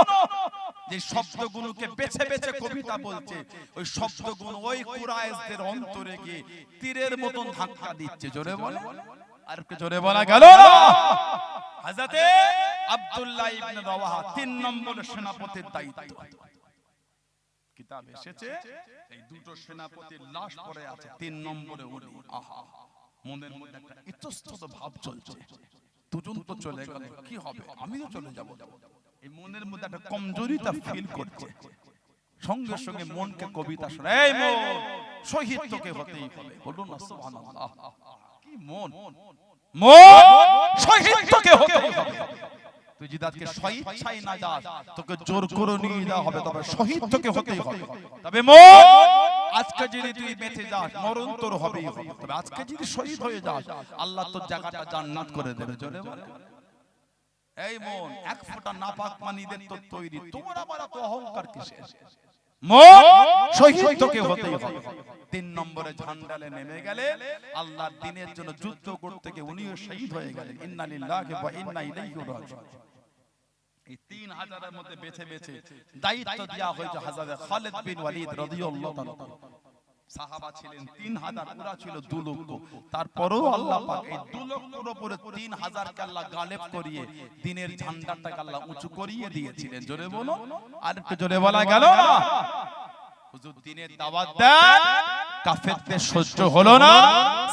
যে শব্দগুলোকে বেছে বেছে কবিতা বলছে, ওই শব্দগুলো ওই কুরাইশদের অন্তরে গিয়ে তীরের মতন ধাক্কা দিচ্ছে। জোরে বলে, আর একটু জোরে বলা গেল না। হযরতে আব্দুল্লাহ ইবনে রাওয়াহা 3 নম্বরের সেনাপতির দায়িত্ব। কিতাব এসেছে এই দুটো সেনাপতির লাশ পড়ে আছে 3 নম্বরে উনি। আহা, মনের মধ্যে একটা ইতস্তত ভাব চলছে। দুজন তো চলে গেল, কি হবে, আমিও চলে যাব। এই মনের মধ্যে একটা কমজোরিতা ফিল করছে। সঙ্গে সঙ্গে মনকে কবিতা শোনায়, এই মন শহীদ তোকে হতেই হবে। বলুন না সুবহানাল্লাহ। কি মন, মন শহীদ তোকে হতেই হবে। তুই যদি আজকে শহীদ চাই না যাস, তোকে জোর করে নিয়ে যাওয়া হবে, তবে শহীদ তোকে হতেই হবে। তবে মন আজকে যদি তুই বেঁচে যাস, মরণ তোর হবেই হবে। তবে আজকে যদি শহীদ হয়ে যাস, আল্লাহ তোর জায়গাটা জান্নাত করে দেবে। জোরে বলে, এই মন, এক ফোঁটা নাপাক পানিদের তো তৈরি, তোমার আবার এত অহংকার কিসের? মন, শহীদ তোকে হতেই হবে। 3 নম্বরে ঝান্ডালে নেমে গেলে আল্লাহর দ্বীনের জন্য যুদ্ধ করতে গিয়ে উনিও শহীদ হয়ে গেলেন। ইন্না লিল্লাহি ওয়া ইন্না ইলাইহি রাজিউন। এই 3000 এর মধ্যে বেছে বেছে দায়িত্ব দেয়া হয়েছে হযরত খালিদ বিন ওয়ালিদ রাদিয়াল্লাহু তাআলা। সাহাবা ছিলেন 3000, ওরা ছিল 2 লক্ষ। তারপরেও আল্লাহ পাক এই 2 লক্ষের উপরে 3000 কে আল্লাহ গালেব করিয়ে দ্বীনের ঝান্ডাটাকে আল্লাহ উঁচু করিয়ে দিয়েছিলেন। জোরে বলো, আর একটু জোরে বলা গেল না? হুজুর দ্বীনের দাওয়াত দেন, কাফেরদের সহ্য হলো না,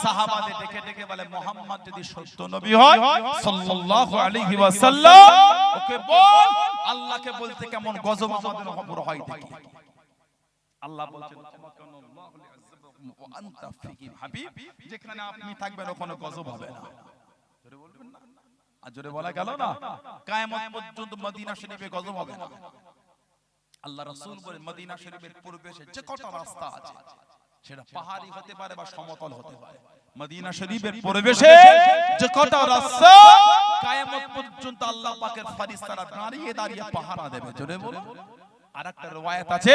সাহাবাদের ডেকে ডেকে বলে মুহাম্মদ যদি সত্য নবী হয় সাল্লাল্লাহু আলাইহি ওয়াসাল্লাম, ওকে বল আল্লাহকে বলতে কেমন গজব আমাদের উপর হয় দেখি। আল্লাহ বলছেন ওয়া আনতা ফীহিম হাবিব, যেখানে আপনি থাকবেন ওখানে গজব হবে না। জোরে বলবেন না? আর জোরে বলা গেল না? কিয়ামত পর্যন্ত মদিনা শরীফে গজব হবে না। আল্লাহ রাসূল বলেন মদিনা শরীফের পূর্বে যে কত রাস্তা আছে, সেটা পাহাড়ি হতে পারে বা সমতল হতে পারে, মদিনা শরীফের পরিবেশে যে কত রাস্তা কিয়ামত পর্যন্ত আল্লাহ পাকের ফেরেশতারা দাঁড়িয়ে দাঁড়িয়ে পাহারা দেবে। জোরে বলো। আরেকটা riwayat আছে,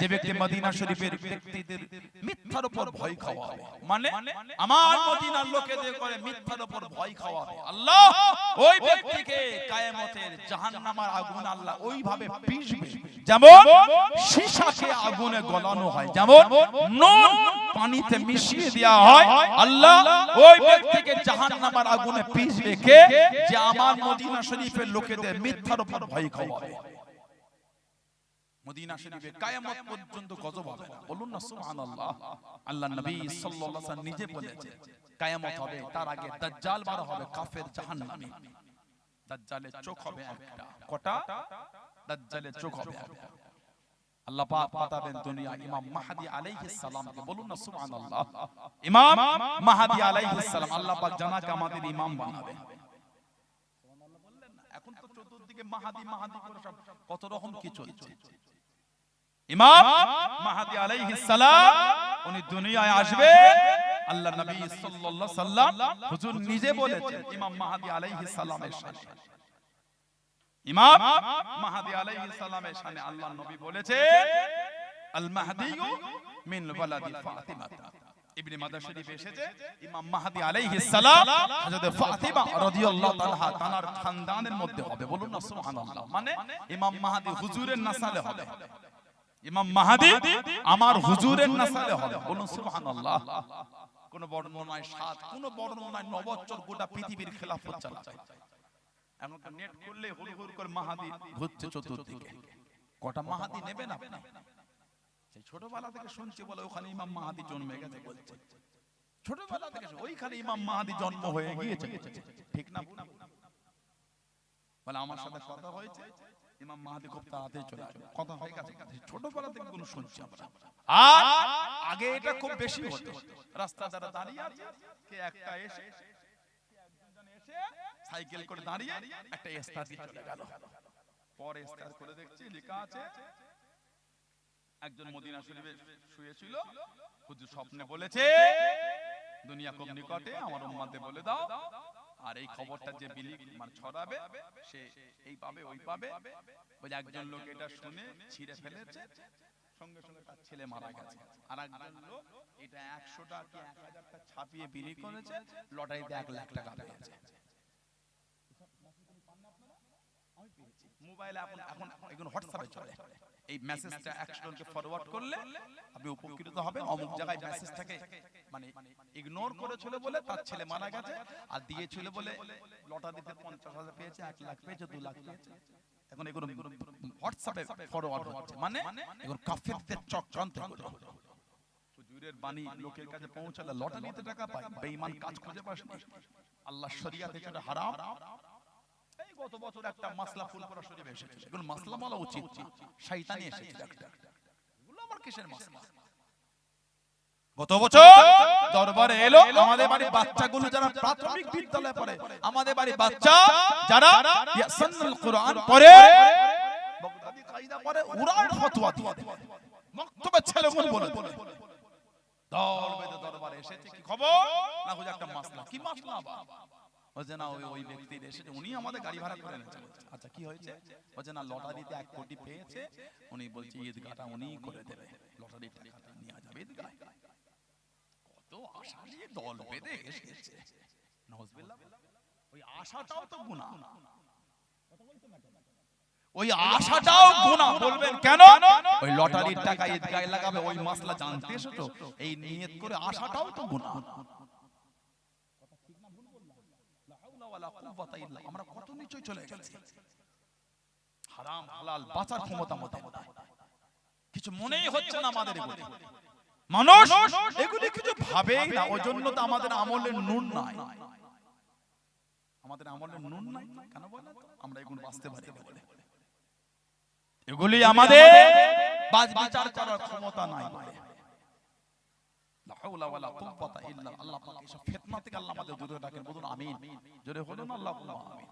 যে ব্যক্তি মদিনা শরীফের ব্যক্তিদের মিথ্যার উপর ভয় খাওয়াবে, মানে আমার মদিনার লোকেদের করে মিথ্যার উপর ভয় খাওয়াবে, আল্লাহ ওই ব্যক্তিকে কিয়ামতের জাহান্নামের আগুন আল্লাহ ওইভাবে পিষবে যেমন সীসাকে আগুনে গলানো হয়, যেমন নুন পানিতে মিশিয়ে দেওয়া হয়। আল্লাহ ওই ব্যক্তিকে জাহান্নামের আগুনে পিষবে কে? যে আমার মদিনা শরীফের লোকেদের মিথ্যার উপর ভয় খাওয়াবে। মদিনা শরীফে কিয়ামত পর্যন্ত গজব হবে না। বলুন না সুবহানাল্লাহ। আল্লাহর নবী সাল্লাল্লাহু আলাইহি ওয়াসাল্লাম নিজে বলেছেন কিয়ামত হবে, তার আগে দাজ্জাল বার হবে, কাফের জাহান্নামী। দাজ্জালের চোখ হবে একটা। কটা? দাজ্জালের চোখ হবে একটা। আল্লাহ পাক পাঠাবেন দুনিয়া ইমাম মাহদী আলাইহিস সালামকে। বলুন না সুবহানাল্লাহ। ইমাম মাহদী আলাইহিস সালাম আল্লাহ পাক জানাকে আমাদের ইমাম বানাবেন। সুবহানাল্লাহ বললেন না? এখন তো চতুর্দিকে মাহদী মাহদী করে সব কত রকম কি চলছে। ইমাম মাহদী আলাইহিস সালাম উনি দুনিয়ায় আসবে। আল্লাহর নবী সাল্লাল্লাহু আলাইহি সাল্লাম হুজুর নিজে বলেছেন ইমাম মাহদী আলাইহিস সালামের শানে, ইমাম মাহদী আলাইহিস সালামের শানে আল্লাহর নবী বলেছেন আল মাহদী মিন ওয়ালাদি ফাতিমা। ইবনে মাজাহ শরীফে এসেছে ইমাম মাহদী আলাইহিস সালাম হযরত ফাতিমা রাদিয়াল্লাহু তাআলা তার খানদানের মধ্যে হবে। বলুন না সুবহানাল্লাহ। মানে ইমাম মাহদী হুজুরের নাসালে হবে। ইমাম মাহদী আমার হুজুরের নাসালে হবে। বলুন সুবহানাল্লাহ। কোন বর্ণনায় 7, কোন বর্ণনায় 9 বছর গোটা পৃথিবীর খেলাফত চালাবে। এখন তো নেট করলে হুড় করে মাহদী ঘুরছে চতুর্দিকে। কটা মাহদী নেবেন আপনি? সেই ছোটবেলা থেকে শুনছি বলে ওখানে ইমাম মাহদী জন্মে গেছে বলছে। ছোটবেলা থেকে ওইখানে ইমাম মাহদী জন্ম হয়ে গিয়েছে, ঠিক না? বলে আমার সাথে কথা হয়েছে, ইমাম মাহদী খুব তাড়াতাড়ি চলে আসবে, কথা হয়ে গেছে। ছোটবেলা থেকে কোন শুনছি আমরা। আর আগে এটা খুব বেশি হতো, রাস্তা দ্বারা দাঁড়িয়ে আছে, কে একটা এসে একজন এসে সাইকেল করে দাঁড়িয়ে একটা ইস্তার দিয়ে চলে গেল। পরে ইস্তার করে দেখছি লেখা আছে একজন মদিনা শরীফে শুয়েছিল, হুজুর স্বপ্নে বলেছে দুনিয়া খুব নিকটে, আমার উম্মতকে বলে দাও। আর এই খবরটা যে বিলি মানে ছড়াবে সে এই পাবে ওই পাবে। বলে একজন লোক এটা শুনে ছিঁড়ে ফেলেছে, সঙ্গে সঙ্গে তার ছেলে মারা গেছে। আর একজন লোক এটা 100 টাকা 1000 টাকা ছাপিয়ে বিলি করেছে, লটারিতে 1 লাখ টাকা পেয়েছে। মোবাইলে এখন এখন হোয়াটসঅ্যাপে চলে, এই মেসেজটা একজনকে ফরওয়ার্ড করলে আপনি উপকৃত হবেন। অমুক জায়গায় মেসেজটাকে মানে ইগনোর করেছিল বলে তার ছেলে মারা গেছে, আর দিয়েছিল বলে লটারিতে 50,000 পেয়েছে, 1 লাখ পেয়েছে, 2 লাখ পেয়েছে। এখন এগুলো হোয়াটসঅ্যাপে ফরওয়ার্ড হচ্ছে, মানে এখন কাফেরদের চক্রান্ত এগুলো। হুজুরের বাণী লোকের কাছে পৌঁছালে লটারিতে টাকা পায়, বেঈমান কাজ খুঁজে পাস না। আল্লাহ শরিয়াতে যেটা হারাম। এই গত বছর একটা মাসলা ফুলপুরা শরীফে এসেছিল, এগুলো মাসলা বলা উচিত, শয়তানি এসেছিল একটা। এগুলো আবার কিসের মাসলা? গত বছর দরবারে এলো আমাদের বাড়ির বাচ্চাগুলো যারা প্রাথমিক বিদ্যালয়ে পড়ে, আমাদের বাড়ির বাচ্চা যারা ইয়াসানুল কুরআন পড়ে, বাগদাদি কায়দা পড়ে, উড়ান ফতোয়া দিয়ে মক্তবের ছেলেগুলো বলে দল বেঁধে দরবারে এসেছে। কি খবর? না হুজুর একটা মাসলা। কি মাসলা? ও যে না ওই ব্যক্তির এসেছে, উনি আমাদের গাড়ি ভাড়া করে এনেছে। আচ্ছা কি হয়েছে? ও যে না লটারিতে 1 কোটি পেয়েছে, উনি বলছে ঈদগাহটা উনি করে দেবে, লটারির টাকাটা নিয়ে যাবে ঈদগাহ। কত আশা নিয়ে দল বেঁধে এসেছে, নাউজুবিল্লাহ। ওই আশাটাও তো গুনাহ, ওই আশাটাও গুনাহ। বলবেন কেন? ওই লটারির টাকা ঈদগাহে লাগাবে, ওই মাসলা জানতে এসেছো, এই নিয়ত করে আশাটাও তো গুনাহ। আমরা কত নিচে চলে গেছি, হারাম হালাল বাঁচার ক্ষমতা আমাদের নাই, কিছু মনেই হচ্ছে না আমাদের। মানুষ এগুলি কিছু ভাবেই না, ওই জন্য তো আমাদের আমলের নুন নাই, আমাদের আমলের নুন নাই। কেন বলেন? আমরা এগুলো বাঁচতে পারি বলে, এগুলি আমাদের বিচার করার ক্ষমতা নাই বলে। লা হাওলা ওয়ালা কুওয়াতা ইল্লা আল্লাহ পাক এসব ফিতনা থেকে আল্লাহ আমাদের দূরে রাখেন। বলুন আমিন, জোরে বলুন আল্লাহুম্মা আমিন।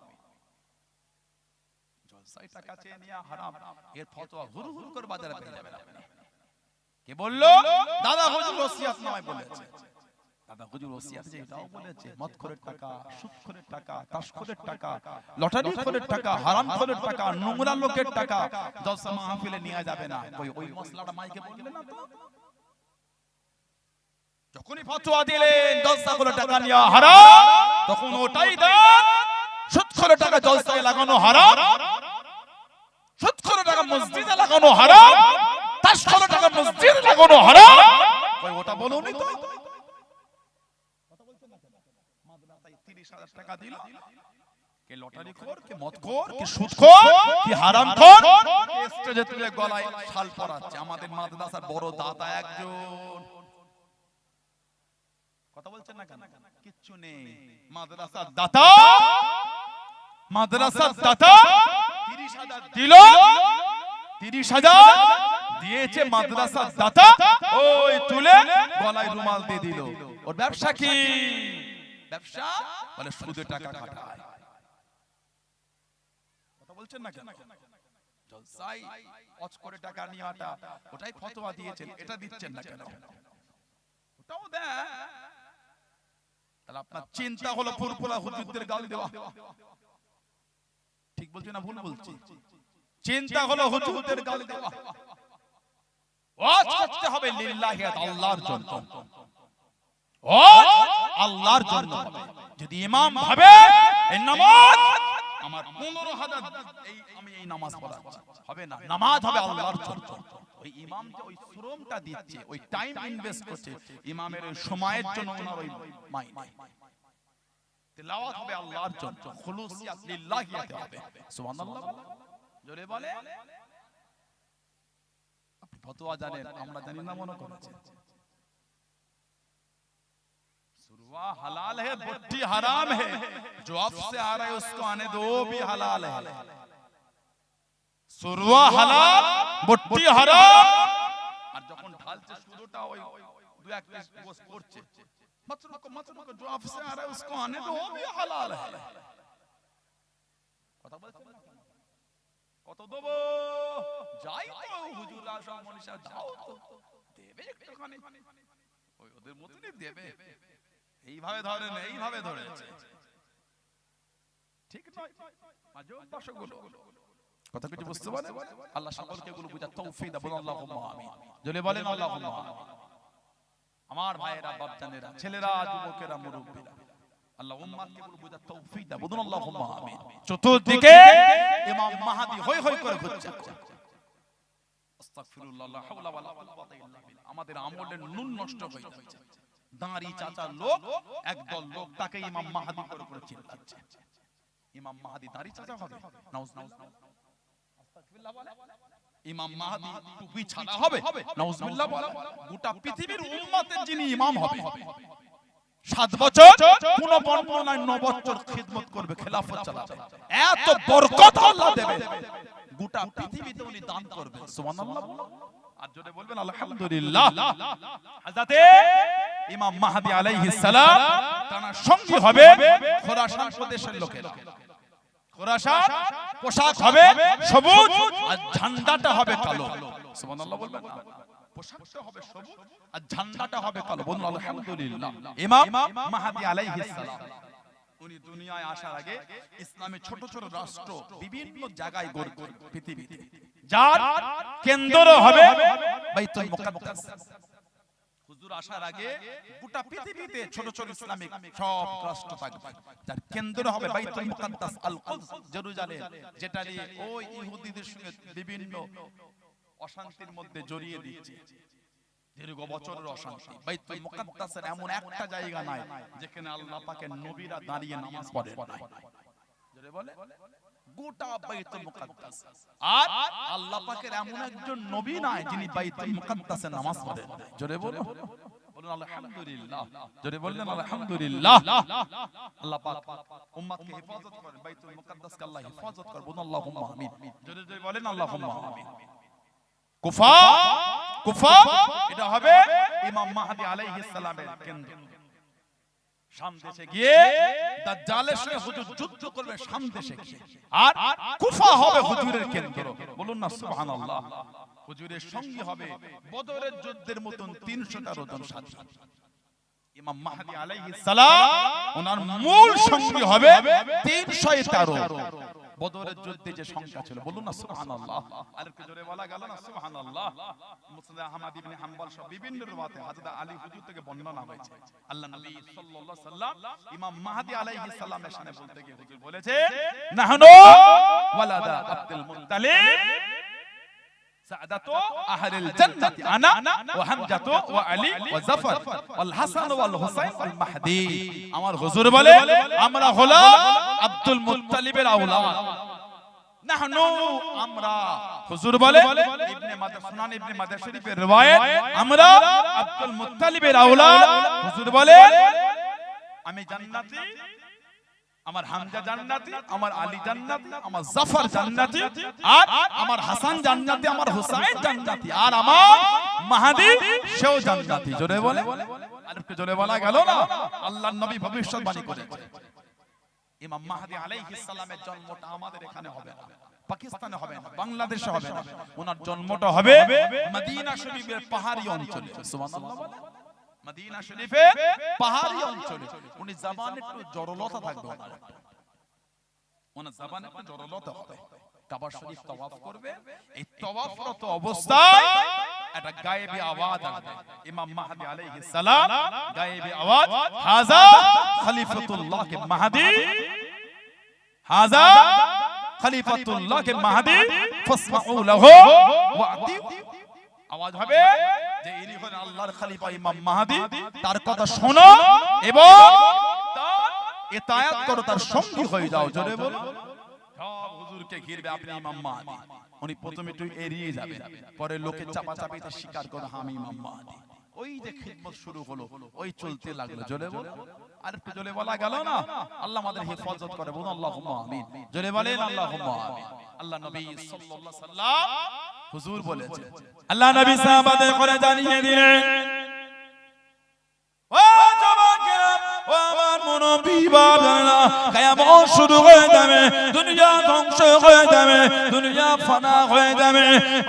জলসায় টাকা চেয়ে নিয়ে হারাম, এর ফতোয়া হুরু হুরু করে বাজারে পেয়ে যাবেন আপনি। কে বললো? দাদা হুজুর ওসিয়ত নামায় বলেছে। দাদা হুজুর ওসিয়ত যে এটাও বলেছে, মদখোরের টাকা, সুদখোরের টাকা, তাসখোরের টাকা, লটারিখোরের টাকা, হারামখোরের টাকা, নোংরা লোকের টাকা জলসা মাহফিলে নিয়ে যাবে না। ওই মশলাটা মাইকে বললেন না তো? যখনই ফতোয়া দিলেন জলসাগুলো টাকা নেওয়া হারাম, তখন ওটাই দেন। সুদখোরের টাকা জলসায় লাগানো হারাম, সুদখোরের টাকা মসজিদে লাগানো হারাম, তাসখোরের টাকা মসজিদে লাগানো হারাম। ওই ওটা বলুনই তো। কথা বলছেন না কেন? মাদ্রাসায় 30,000 টাকা দিল, কে লটারিখোর, কে মদখোর, কে সুদখোর, কে হারামখোর, স্টেজে তুলে গলায় শাল পরাচ্ছে। আমাদের মাদ্রাসার বড় দাদা একজন। কথা বলছেন না কেন? কিচ্ছু নেই। মাদ্রাসার দাতা, মাদ্রাসার দাতা 30,000 দিল, 30,000 দিয়েছে মাদ্রাসার দাতা, ওই তুলে গলায় রুমাল দিয়ে দিল। ওর ব্যবসা কি? ব্যবসা বলে সুদে টাকা কাটায়। কথা বলছেন না কেন? জলসাই অজ করে টাকা নিয়াটা, ওটাই ফতোয়া দিয়েছেন, এটা দিচ্ছেন না কেন? ওটাও দেন। তাহলে আপনার চিন্তা হলো ফুরফুরা হুজুরদের গাল দেওয়া। ঠিক বলছি না ভুল বলছি? চিন্তা হলো হুজুরদের গাল দেওয়া। ওয়াজ করতে হবে লিল্লাহি, আল্লাহর জন্য। ওয়াজ আল্লাহর জন্য হবে। যদি ইমাম ভাবে এই নামাজ আমার 15,000 আমি এই নামাজ পড়াচ্ছি, হবে না। নামাজ হবে আল্লাহর জন্য। ওই ইমাম যে ওই শ্রমটা দিচ্ছে, ওই টাইম ইনভেস্ট করছে, ইমামের ওই সময়ের জন্য ওনার ওই মাইনে। তেলাওয়াত হবে আল্লাহর জন্য, খুলুসিয়াত লিল্লাহিয়াতে হবে। সুবহানাল্লাহ জোরে বলে। আপনি ফতোয়া জানেন, আমরা জানি না মনে করেছেন। सुरवा हलाल है, बुट्टी हराम है, जो अब से आ रहा है उसको आने दो, भी हलाल है। सुरवा हलाल, बुट्टी हराम। और যখন ঢালছে শুরুটা ওই দু এক পিস গোস করছে, मत रुको जो अब से आ रहा है उसको आने दो, भी हलाल है। কথা বলছেন না কেন? কত দেব? যাই তো হুজুর আশা মনীষা যাও তো, দেবে একটুখানি, ওই ওদের মতই দেবে। এইভাবে ধরেন, এইভাবে ধরেছে, ঠিক নয়। আজব ভাষাগুলো, কথা কিছু বুঝতে পারেন? আল্লাহ সকলকে এগুলো বুঝার তৌফিক দান। বলুন আল্লাহুম্মা আমিন, জোরে বলেন আল্লাহুম্মা আমিন। আমার ভাইয়েরা, বাপজানেরা, ছেলেরা, যুবকেরা, মুরব্বিরা, আল্লাহ উম্মাতকে এগুলো বুঝার তৌফিক দান। বলুন আল্লাহুম্মা আমিন। চতুর্দিকে ইমাম মাহদি হই হই করে ঘুরছে। আস্তাগফিরুল্লাহ, লা হাওলা ওয়ালা কুওয়াতা ইল্লা বিল্লাহ। আমাদের আমলের নুন নষ্ট হয়ে যাচ্ছে। দাঁড়ি চাচার লোক, একদল লোক তাকে ইমাম মাহদি করে করে চিল্লাচ্ছে। ইমাম মাহদি দাঁড়ি চাচা হবে? নাউজুবিল্লাহ। আস্তাগফিরুল্লাহ বলে। ইমাম মাহদি টুপি ছাড়া হবে? নাউজুবিল্লাহ বলে। গোটা পৃথিবীর উম্মতের যিনি ইমাম হবে, 7 বছর, কোন বর্ণনায় 9 বছর খিদমত করবে, খেলাফত চালাবে, এত বরকত আল্লাহ দেবে, গোটা পৃথিবীতে উনি দান করবেন। সুবহানাল্লাহ। আর জোরে বলবেন আলহামদুলিল্লাহ। হযরতে ইমাম মাহদি আলাইহিস সালাম তার সঙ্গী হবে খোরাসান প্রদেশের লোকেরা। খোরাসান পোশাক হবে সবুজ, আর ঝান্ডাটা হবে কালো। সুবহানাল্লাহ বলবেন না? পোশাকটা হবে সবুজ আর ঝান্ডাটা হবে কালো। বলুন আলহামদুলিল্লাহ। ইমাম মাহদি আলাইহিস সালাম উনি দুনিয়ায় আসার আগে ইসলামের ছোট ছোট রাষ্ট্র বিভিন্ন জায়গায় গড়ে পৃথিবীতে, যার কেন্দ্র হবে বাইতুল মুকাদ্দাস। হুজুর আসার আগে গোটা পৃথিবীতে ছোট ছোট ইসলামিক সব রাষ্ট্র থাকবে, যার কেন্দ্র হবে বাইতুল মুকাদ্দাস আল কুদস জেরুজালেম, যেটা নিয়ে ওই ইহুদিদের সঙ্গে বিভিন্ন অশান্তির মধ্যে জড়িয়ে দিচ্ছে, দীর্ঘ বছরের অশান্তি। বাইতুল মুকাদ্দাসের এমন একটা জায়গা নাই যেখানে আল্লাহ পাকের নবীরা দাঁড়িয়ে নামাজ পড়েন না। জোরে বলে গোটা বাইতুল মুকাদ্দাস। আর আল্লাহ পাকের এমন একজন নবী নাই যিনি বাইতুল মুকাদ্দাসে নামাজ পড়েন না। জোরে বলো, বলুন আলহামদুলিল্লাহ। জোরে বললেন আলহামদুলিল্লাহ। আল্লাহ পাক উম্মতকে হেফাজত করেন, বাইতুল মুকাদ্দাসকে আল্লাহ হেফাজত করেন, বলুন আল্লাহুম্মা আমিন। জোরে জোরে বলেন আল্লাহুম্মা আমিন। কুফা, কুফা এটা হবে ইমাম মাহদী আলাইহিস সালামের কেন্দ্র। শাম দেশে গিয়ে দাজ্জালের সাথে হুজুর যুদ্ধ করবে শাম দেশে গিয়ে, আর কুফা হবে হুজুরের কেন্দ্র। বলুন না সুবহানাল্লাহ। হুজুরের সঙ্গী হবে বদরের যুদ্ধের মতন 300 জন সাথী। ইমাম মাহদী আলাইহিস সালাম ওনার মূল সঙ্গী হবে 313। বদরের যুদ্ধে যে সংখ্যা ছিল, বলুন না সুবহানাল্লাহ। আর একটু জোরে বলা গেল না সুবহানাল্লাহ। মুসনাদ আহমদ ইবনে হাম্বল সব বিভিন্ন riwayate হযরত আলী হুজুর থেকে বর্ণনা হয়েছে, আল্লাহ নবী সাল্লাল্লাহু আলাইহি সাল্লাম ইমাম মাহদী আলাইহিস সালামের শানে বলতে গিয়ে হুজুর বলেছে, নাহনু ওয়ালাদা আব্দুল মুত্তালিব সাদাতু আহলিল জান্নাতি আনা ওয়া হামজাতু ওয়া আলী ওয়া জাফর ওয়াল হাসান ওয়াল হুসাইন ওয়াল মাহদী। আমার হুজুর বলে আমরা হলাম আব্দুল মুত্তালিবের আওলাদ। নাহনু আমরা, হুজুর বলে ইবনে মাদা সুনান ইবনে মাদা শরীফের riwayat, আমরা আব্দুল মুত্তালিবের আওলাদ। হুজুর বলে আমি জান্নাতি, আমার হামজা জান্নাতি, আমার আলী জান্নাতি, আমার জাফর জান্নাতি, আর আমার হাসান জান্নাতি, আমার হুসাইন জান্নাতি, আর আমার মাহদী সেও জান্নাতি। জোরে বলে, আর একটু জোরে বলা গেল না। আল্লাহর নবী ভবিষ্যৎবাণী করেছেন ইমাম মাহদী আলাইহিস সালামের জন্মটা আমাদের এখানে হবে না, পাকিস্তানে হবে না, বাংলাদেশে হবে না, ওনার জন্মটা হবে মদিনা শরীফের পাহাড়ি অঞ্চলে। সুবহানাল্লাহ। মদিনা শরীফে পাহাড়ি অঞ্চলে উনি জবানে একটু জড়লতা থাকবে, ওনার জবানে একটু জড়লতা হবে। কাবা শরীফ তাওয়াফ করবে, এই তাওয়াফরত অবস্থায় একটা গায়েবী আওয়াজ আসবে। ইমাম মাহদী আলাইহিস সালাম গায়েবী আওয়াজ, হাযা খলিফাতুল্লাহ কে মাহদী, হাযা খলিফাতুল্লাহ কে মাহদী ফাসমাউ লাহু ওয়া আতিউ। আওয়াজ হবে যে ইনি হলেন আল্লাহর খলিফা ইমাম মাহদী, তার কথা শোনো এবং তার ইতায়াত করো, তার সঙ্গী হয়ে যাও। জোরে বলো। সব হুজুরকে ঘিরবে, আপনি ইমাম মাহদী। উনি প্রথমে একটু এড়িয়ে যাবেন, পরে লোকে চাপাচাপিতে স্বীকার করে আমি ইমাম মাহদী। ওই যে খিদমত শুরু হলো, ওই চলতে লাগলো। জোরে বলো, আর একটু জোরে বলা গেল না। আল্লাহ আমাদের হেফাজত করে, বলুন আল্লাহুম্মা আমিন। জোরে বলেন আল্লাহুম্মা আমিন। আল্লাহ নবী সাল্লাল্লাহু আলাইহি সাল্লাম হুজুর বলেছে, আল্লাহ নবী সাহাবাদের করে জানিয়ে দিলেন, ও জওয়ানেরা, ও আমার মুনব্বী বাবারা, কিয়ামত শুরু হয়ে যাবে, দুনিয়া ধ্বংস হয়ে যাবে, দুনিয়া ফানা হয়ে যাবে।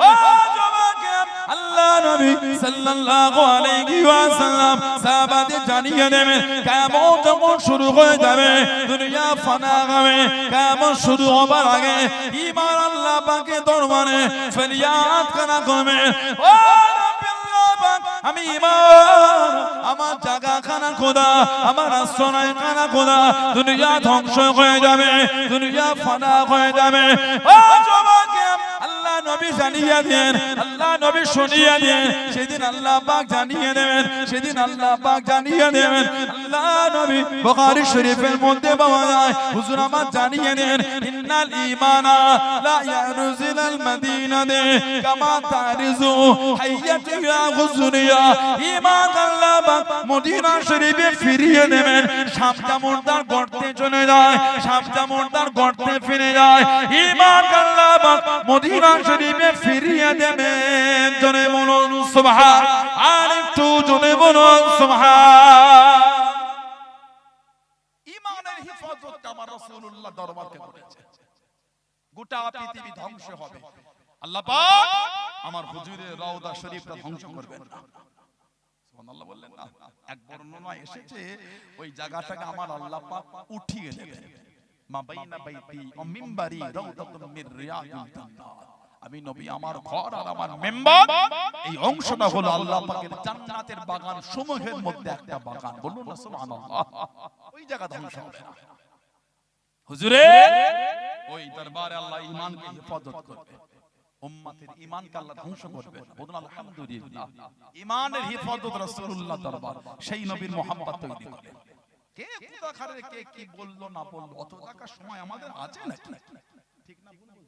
ও জওয়ানেরা, আল্লাহ নবী সাল্লাল্লাহু আলাইহি ওয়াসাল্লাম সাহাবাদের জানিয়ে দেবেন, কিয়ামত যখন শুরু হয়ে যাবে, দুনিয়া ফানা হবে। কিয়ামত শুরু হবার আগে ঈমান আল্লাহ পাকের দরবারে ফরিয়াদ করা করবে, ও আমি ঈমান, আমার জায়গা খানা খোদা, আমার আশ্রয় খানা খোদা, দুনিয়া ধ্বংস হয়ে যাবে, দুনিয়া ফানা হয়ে যাবে। ও জওয়ানকে আল্লাহ নবী জানিয়ে দেন, আল্লাহ নবী শুনিয়ে দেন, সেদিন আল্লাহ পাক জানিয়ে দেবেন, সেদিন আল্লাহ পাক জানিয়ে দেবেন। আল্লাহ নবী বুখারী শরীফের মধ্যে পাওয়া যায়, হুজুর আমার জানিয়ে দেন, ইন্নাল ঈমানা লা ইয়ারুজিলাল মাদিনাতে কামা তারিজু হাইয়াতুয়া গুজরিয়া। ঈমান আল্লাহ পাক মদিনা শরীফে ফিরিয়ে দেবেন, সাপ জামুরদার গর্তে চলে যায়, সাপ জামুরদার গর্তে ফিরে যায়। ঈমান আল্লাহ পাক মদিনা শরীফে ফিরিয়ে দেবেন। জোরে বলুন সুবহান, আর একটু জোরে বলুন সুবহান। ঈমানের হিফাজতটা আমার রাসূলুল্লাহ দরবারকে করেছে। গোটা পৃথিবী ধ্বংস হবে, আল্লাহ পাক আমার হুজুরের রওজা শরীফটা ধ্বংস করবেন না। সুবহানাল্লাহ বললেন না। এক বর্ণনা এসেছে ওই জায়গাটাকে আমার আল্লাহ পাক উঠিয়ে নেবেন। মা বাইনা বাইতি ও মিম্বারি রাউদাতুম মির রিয়াদিল জান্নাত। আমি নবী আমার ঘর আর আমার মিম্বার এই অংশটা হলো আল্লাহ পাকের জান্নাতের বাগান সমূহের মধ্যে একটা বাগান। বলুন না সুবহানাল্লাহ। ওই জায়গা ধ্বংস হবে না। হুজুরের ওই দরবারে আল্লাহ ঈমানকে হেফাজত করবে, উম্মতের ঈমানকে আল্লাহ ধ্বংস করবে। বলুন আলহামদুলিল্লাহ। ঈমানের হেফাজত রাসূলুল্লাহ দরবার, সেই নবীর মুহাব্বত তৈরি করে। কে খোদা খারে কে কি বললো না বললো অত টাকা সময় আমাদের আছে নাকি? ঠিক না বলুন?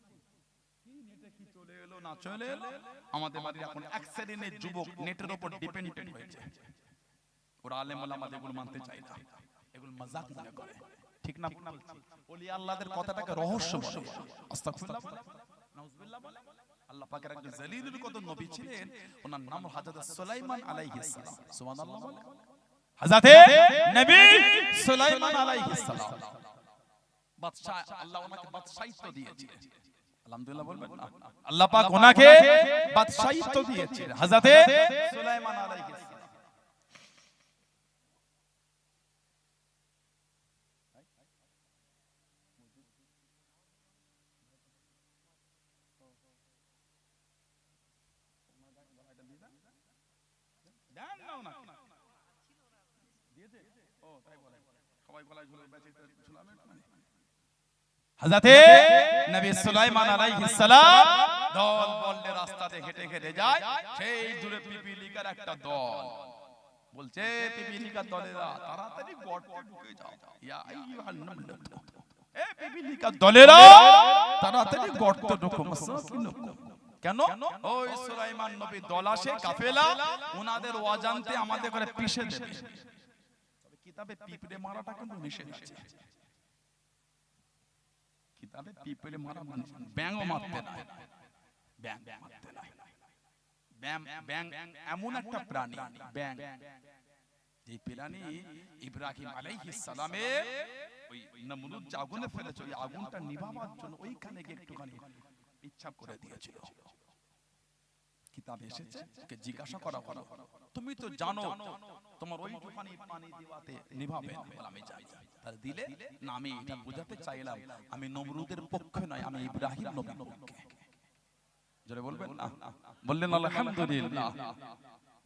কি নেটে কি চলে এলো না চলে এলো, আমাদের বাড়ির এখন এক শ্রেণীর যুবক নেটের উপর ডিপেন্ডেন্ট হয়েছে। ওরা আলেম ওলামা এগুলো মানতে চায় না, এগুলো মজাক মনে করে। ঠিক না বলছি? ওলি আল্লাহদের কথাটাকে রহস্য বলে। আস্তাগফিরুল্লাহ, নাউজুবিল্লাহ বলে। আল্লাহ পাকের একজন জলিলুল কদর নবী ছিলেন, ওনার নাম হযরত সুলাইমান আলাইহিস সালাম। সুবহানাল্লাহ বলে। হযরতে নবী সুলাইমান আলাইহিস সালাম বাদশা, আল্লাহ ওনাকে বাদশাহিত্ব দিয়েছিলেন। আলহামদুলিল্লাহ বলবেন না? আল্লাহ পাক ওনাকে বাদশাহিত্ব দিয়েছিলেন হযরতে সুলাইমান আলাইহিস সালাম। হযরতে নবী সুলাইমান আলাইহিস সালাম দল বললে রাস্তাতে হেঁটে হেঁটে যায়, সেই দূরে পিপিলিকার একটা দল বলছে, পিপিলিকার দলেরা তাড়াতাড়ি গর্তে ঢুকে যাও। ইয়া আইয়ুহান নামলাতু, এ পিপিলিকার দলেরা তাড়াতাড়ি গর্তে ঢুকো। কেন? ওই সুলাইমান নবী দল আসে কাফেলা, ওনাদের অজান্তে আমাদের করে পিষে দেবে। তবে কিতাবে পিঁপড়ে মারাটা কিন্তু নিষেধ আছে। কিতাবে পিঁপড়ে মারা মানে ব্যাঙও মারতে নাই, ব্যাঙ মারতে নাই। ব্যাঙ এমন একটা প্রাণী, ব্যাঙ যে প্রাণী ইব্রাহিম আলাইহিস সালামের ওই নমরুদ যে আগুনে ফেলেছে, ওই আগুনটা নিভাবার জন্য ওইখানে গিয়ে একটুখানি ইচ্ছা করে দিয়েছিল। কিতাবে এসেছে, কে জিজ্ঞাসা করা হলো, তুমি তো জানো তোমার ওই টুকানি পানি দিওয়াতে নিভাবে। আমি জানি। তাহলে দিলে না? আমি এটা বোঝাতে চাইলাম আমি নমরুদের পক্ষে নয়, আমি ইব্রাহিম নবীর পক্ষে। জোরে বলবেন না? বললেন আলহামদুলিল্লাহ।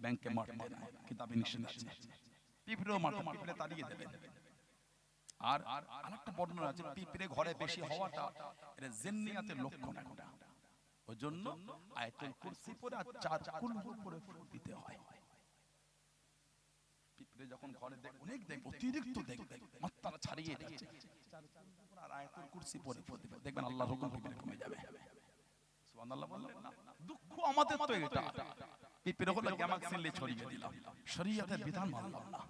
ব্যাংকে মারতে না, কিতাবে নিষেধ আছে। পিঁপড়েও মারতে, পিঁপড়ে তাড়িয়ে দেবে। আর আরেকটা বর্ণনা আছে, পিঁপড়ে ঘরে বেশি হওয়াটা এটা জিন্নিয়াতের লক্ষণ একটা। ওই জন্য আয়াতুল কুরসি পড়ে আর 4 কুলহু পড়ে ফুঁক দিতে হয়। পিঁপড়ে যখন ঘরে অনেক দেখবে, অতিরিক্ত দেখবে, মাত্রা ছাড়িয়ে যাচ্ছে, আর আয়াতুল কুরসি পড়ে ফুঁক দিবে, দেখবেন আল্লাহর হুকুম পিঁপড়ে কমে যাবে। সুবহানাল্লাহ বললেন না? দুঃখ আমাদের তো এটা, পিঁপড়ে হলো গ্যামাক্সিনলে ছড়িয়ে দিলাম, শরীয়তের বিধান মানলাম না।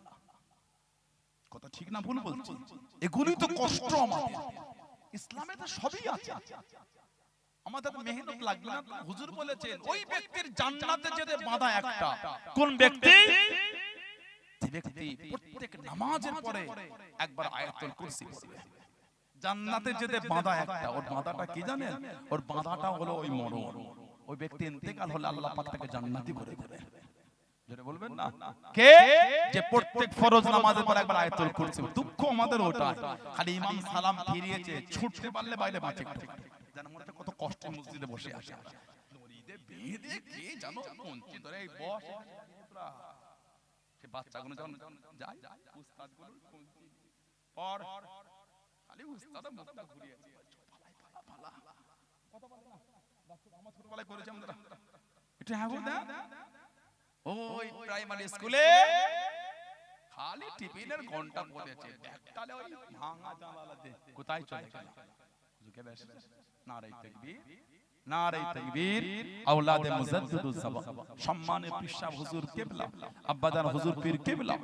কথা ঠিক না ভুল বলছি? এগুলি তো কষ্ট আমাদের। ইসলামে তো সবই আছে, আমাদের মেহনত লাগবে না। হুজুর বলেছেন ওই ব্যক্তির জান্নাতে যেতে বাধা একটা। কোন ব্যক্তি? যে ব্যক্তি প্রত্যেক নামাজের পরে একবার আয়াতুল কুরসি পড়বে। জান্নাতে যেতে বাধা একটা। ওর বাধাটা কি জানেন? ওর বাধাটা হলো ওই মরণ। ওই ব্যক্তি ইন্তেকাল হলে আল্লাহ পাক তাকে জান্নাতি করে দেবে। যেটা বলবেন না? কে? যে প্রত্যেক ফরজ নামাজের পর একবার আয়াতুল কুরসি। দুঃখ আমাদের ওটা, খালি ইমাম সালাম ফিরিয়েছে, ছুটতে পারলে বাইরে বাঁচে। জানো মনে কত কষ্ট মসজিদে বসে আসে, দড়িতে বেঁধে কে জানো পঞ্চি ধরে এই বস সে বাচ্চাগুলো যখন যায় উস্তাদগুলো পঞ্চি পর খালি উস্তাদ মুখটা ঘুরিয়েছে, পালা কথা বলে না। আমার ছোটবেলায় করেছি আমরা এটা। হ্যাঁ বল না, ওই প্রাইমারি স্কুলে খালি টিফিনের ঘন্টা পড়েছে, ব্যাগটালে ওই ভাঙা জানালাতে কোথায় চলে গেল। ঝুঁকে বেশ নারে তাকবীর, নারে তাকবীর। আওলাদে মুজাদ্দিদুজ জামান, সম্মানিত পীর সাহেব হুজুর কিবলা, আব্বাজান হুজুর পীর কিবলা।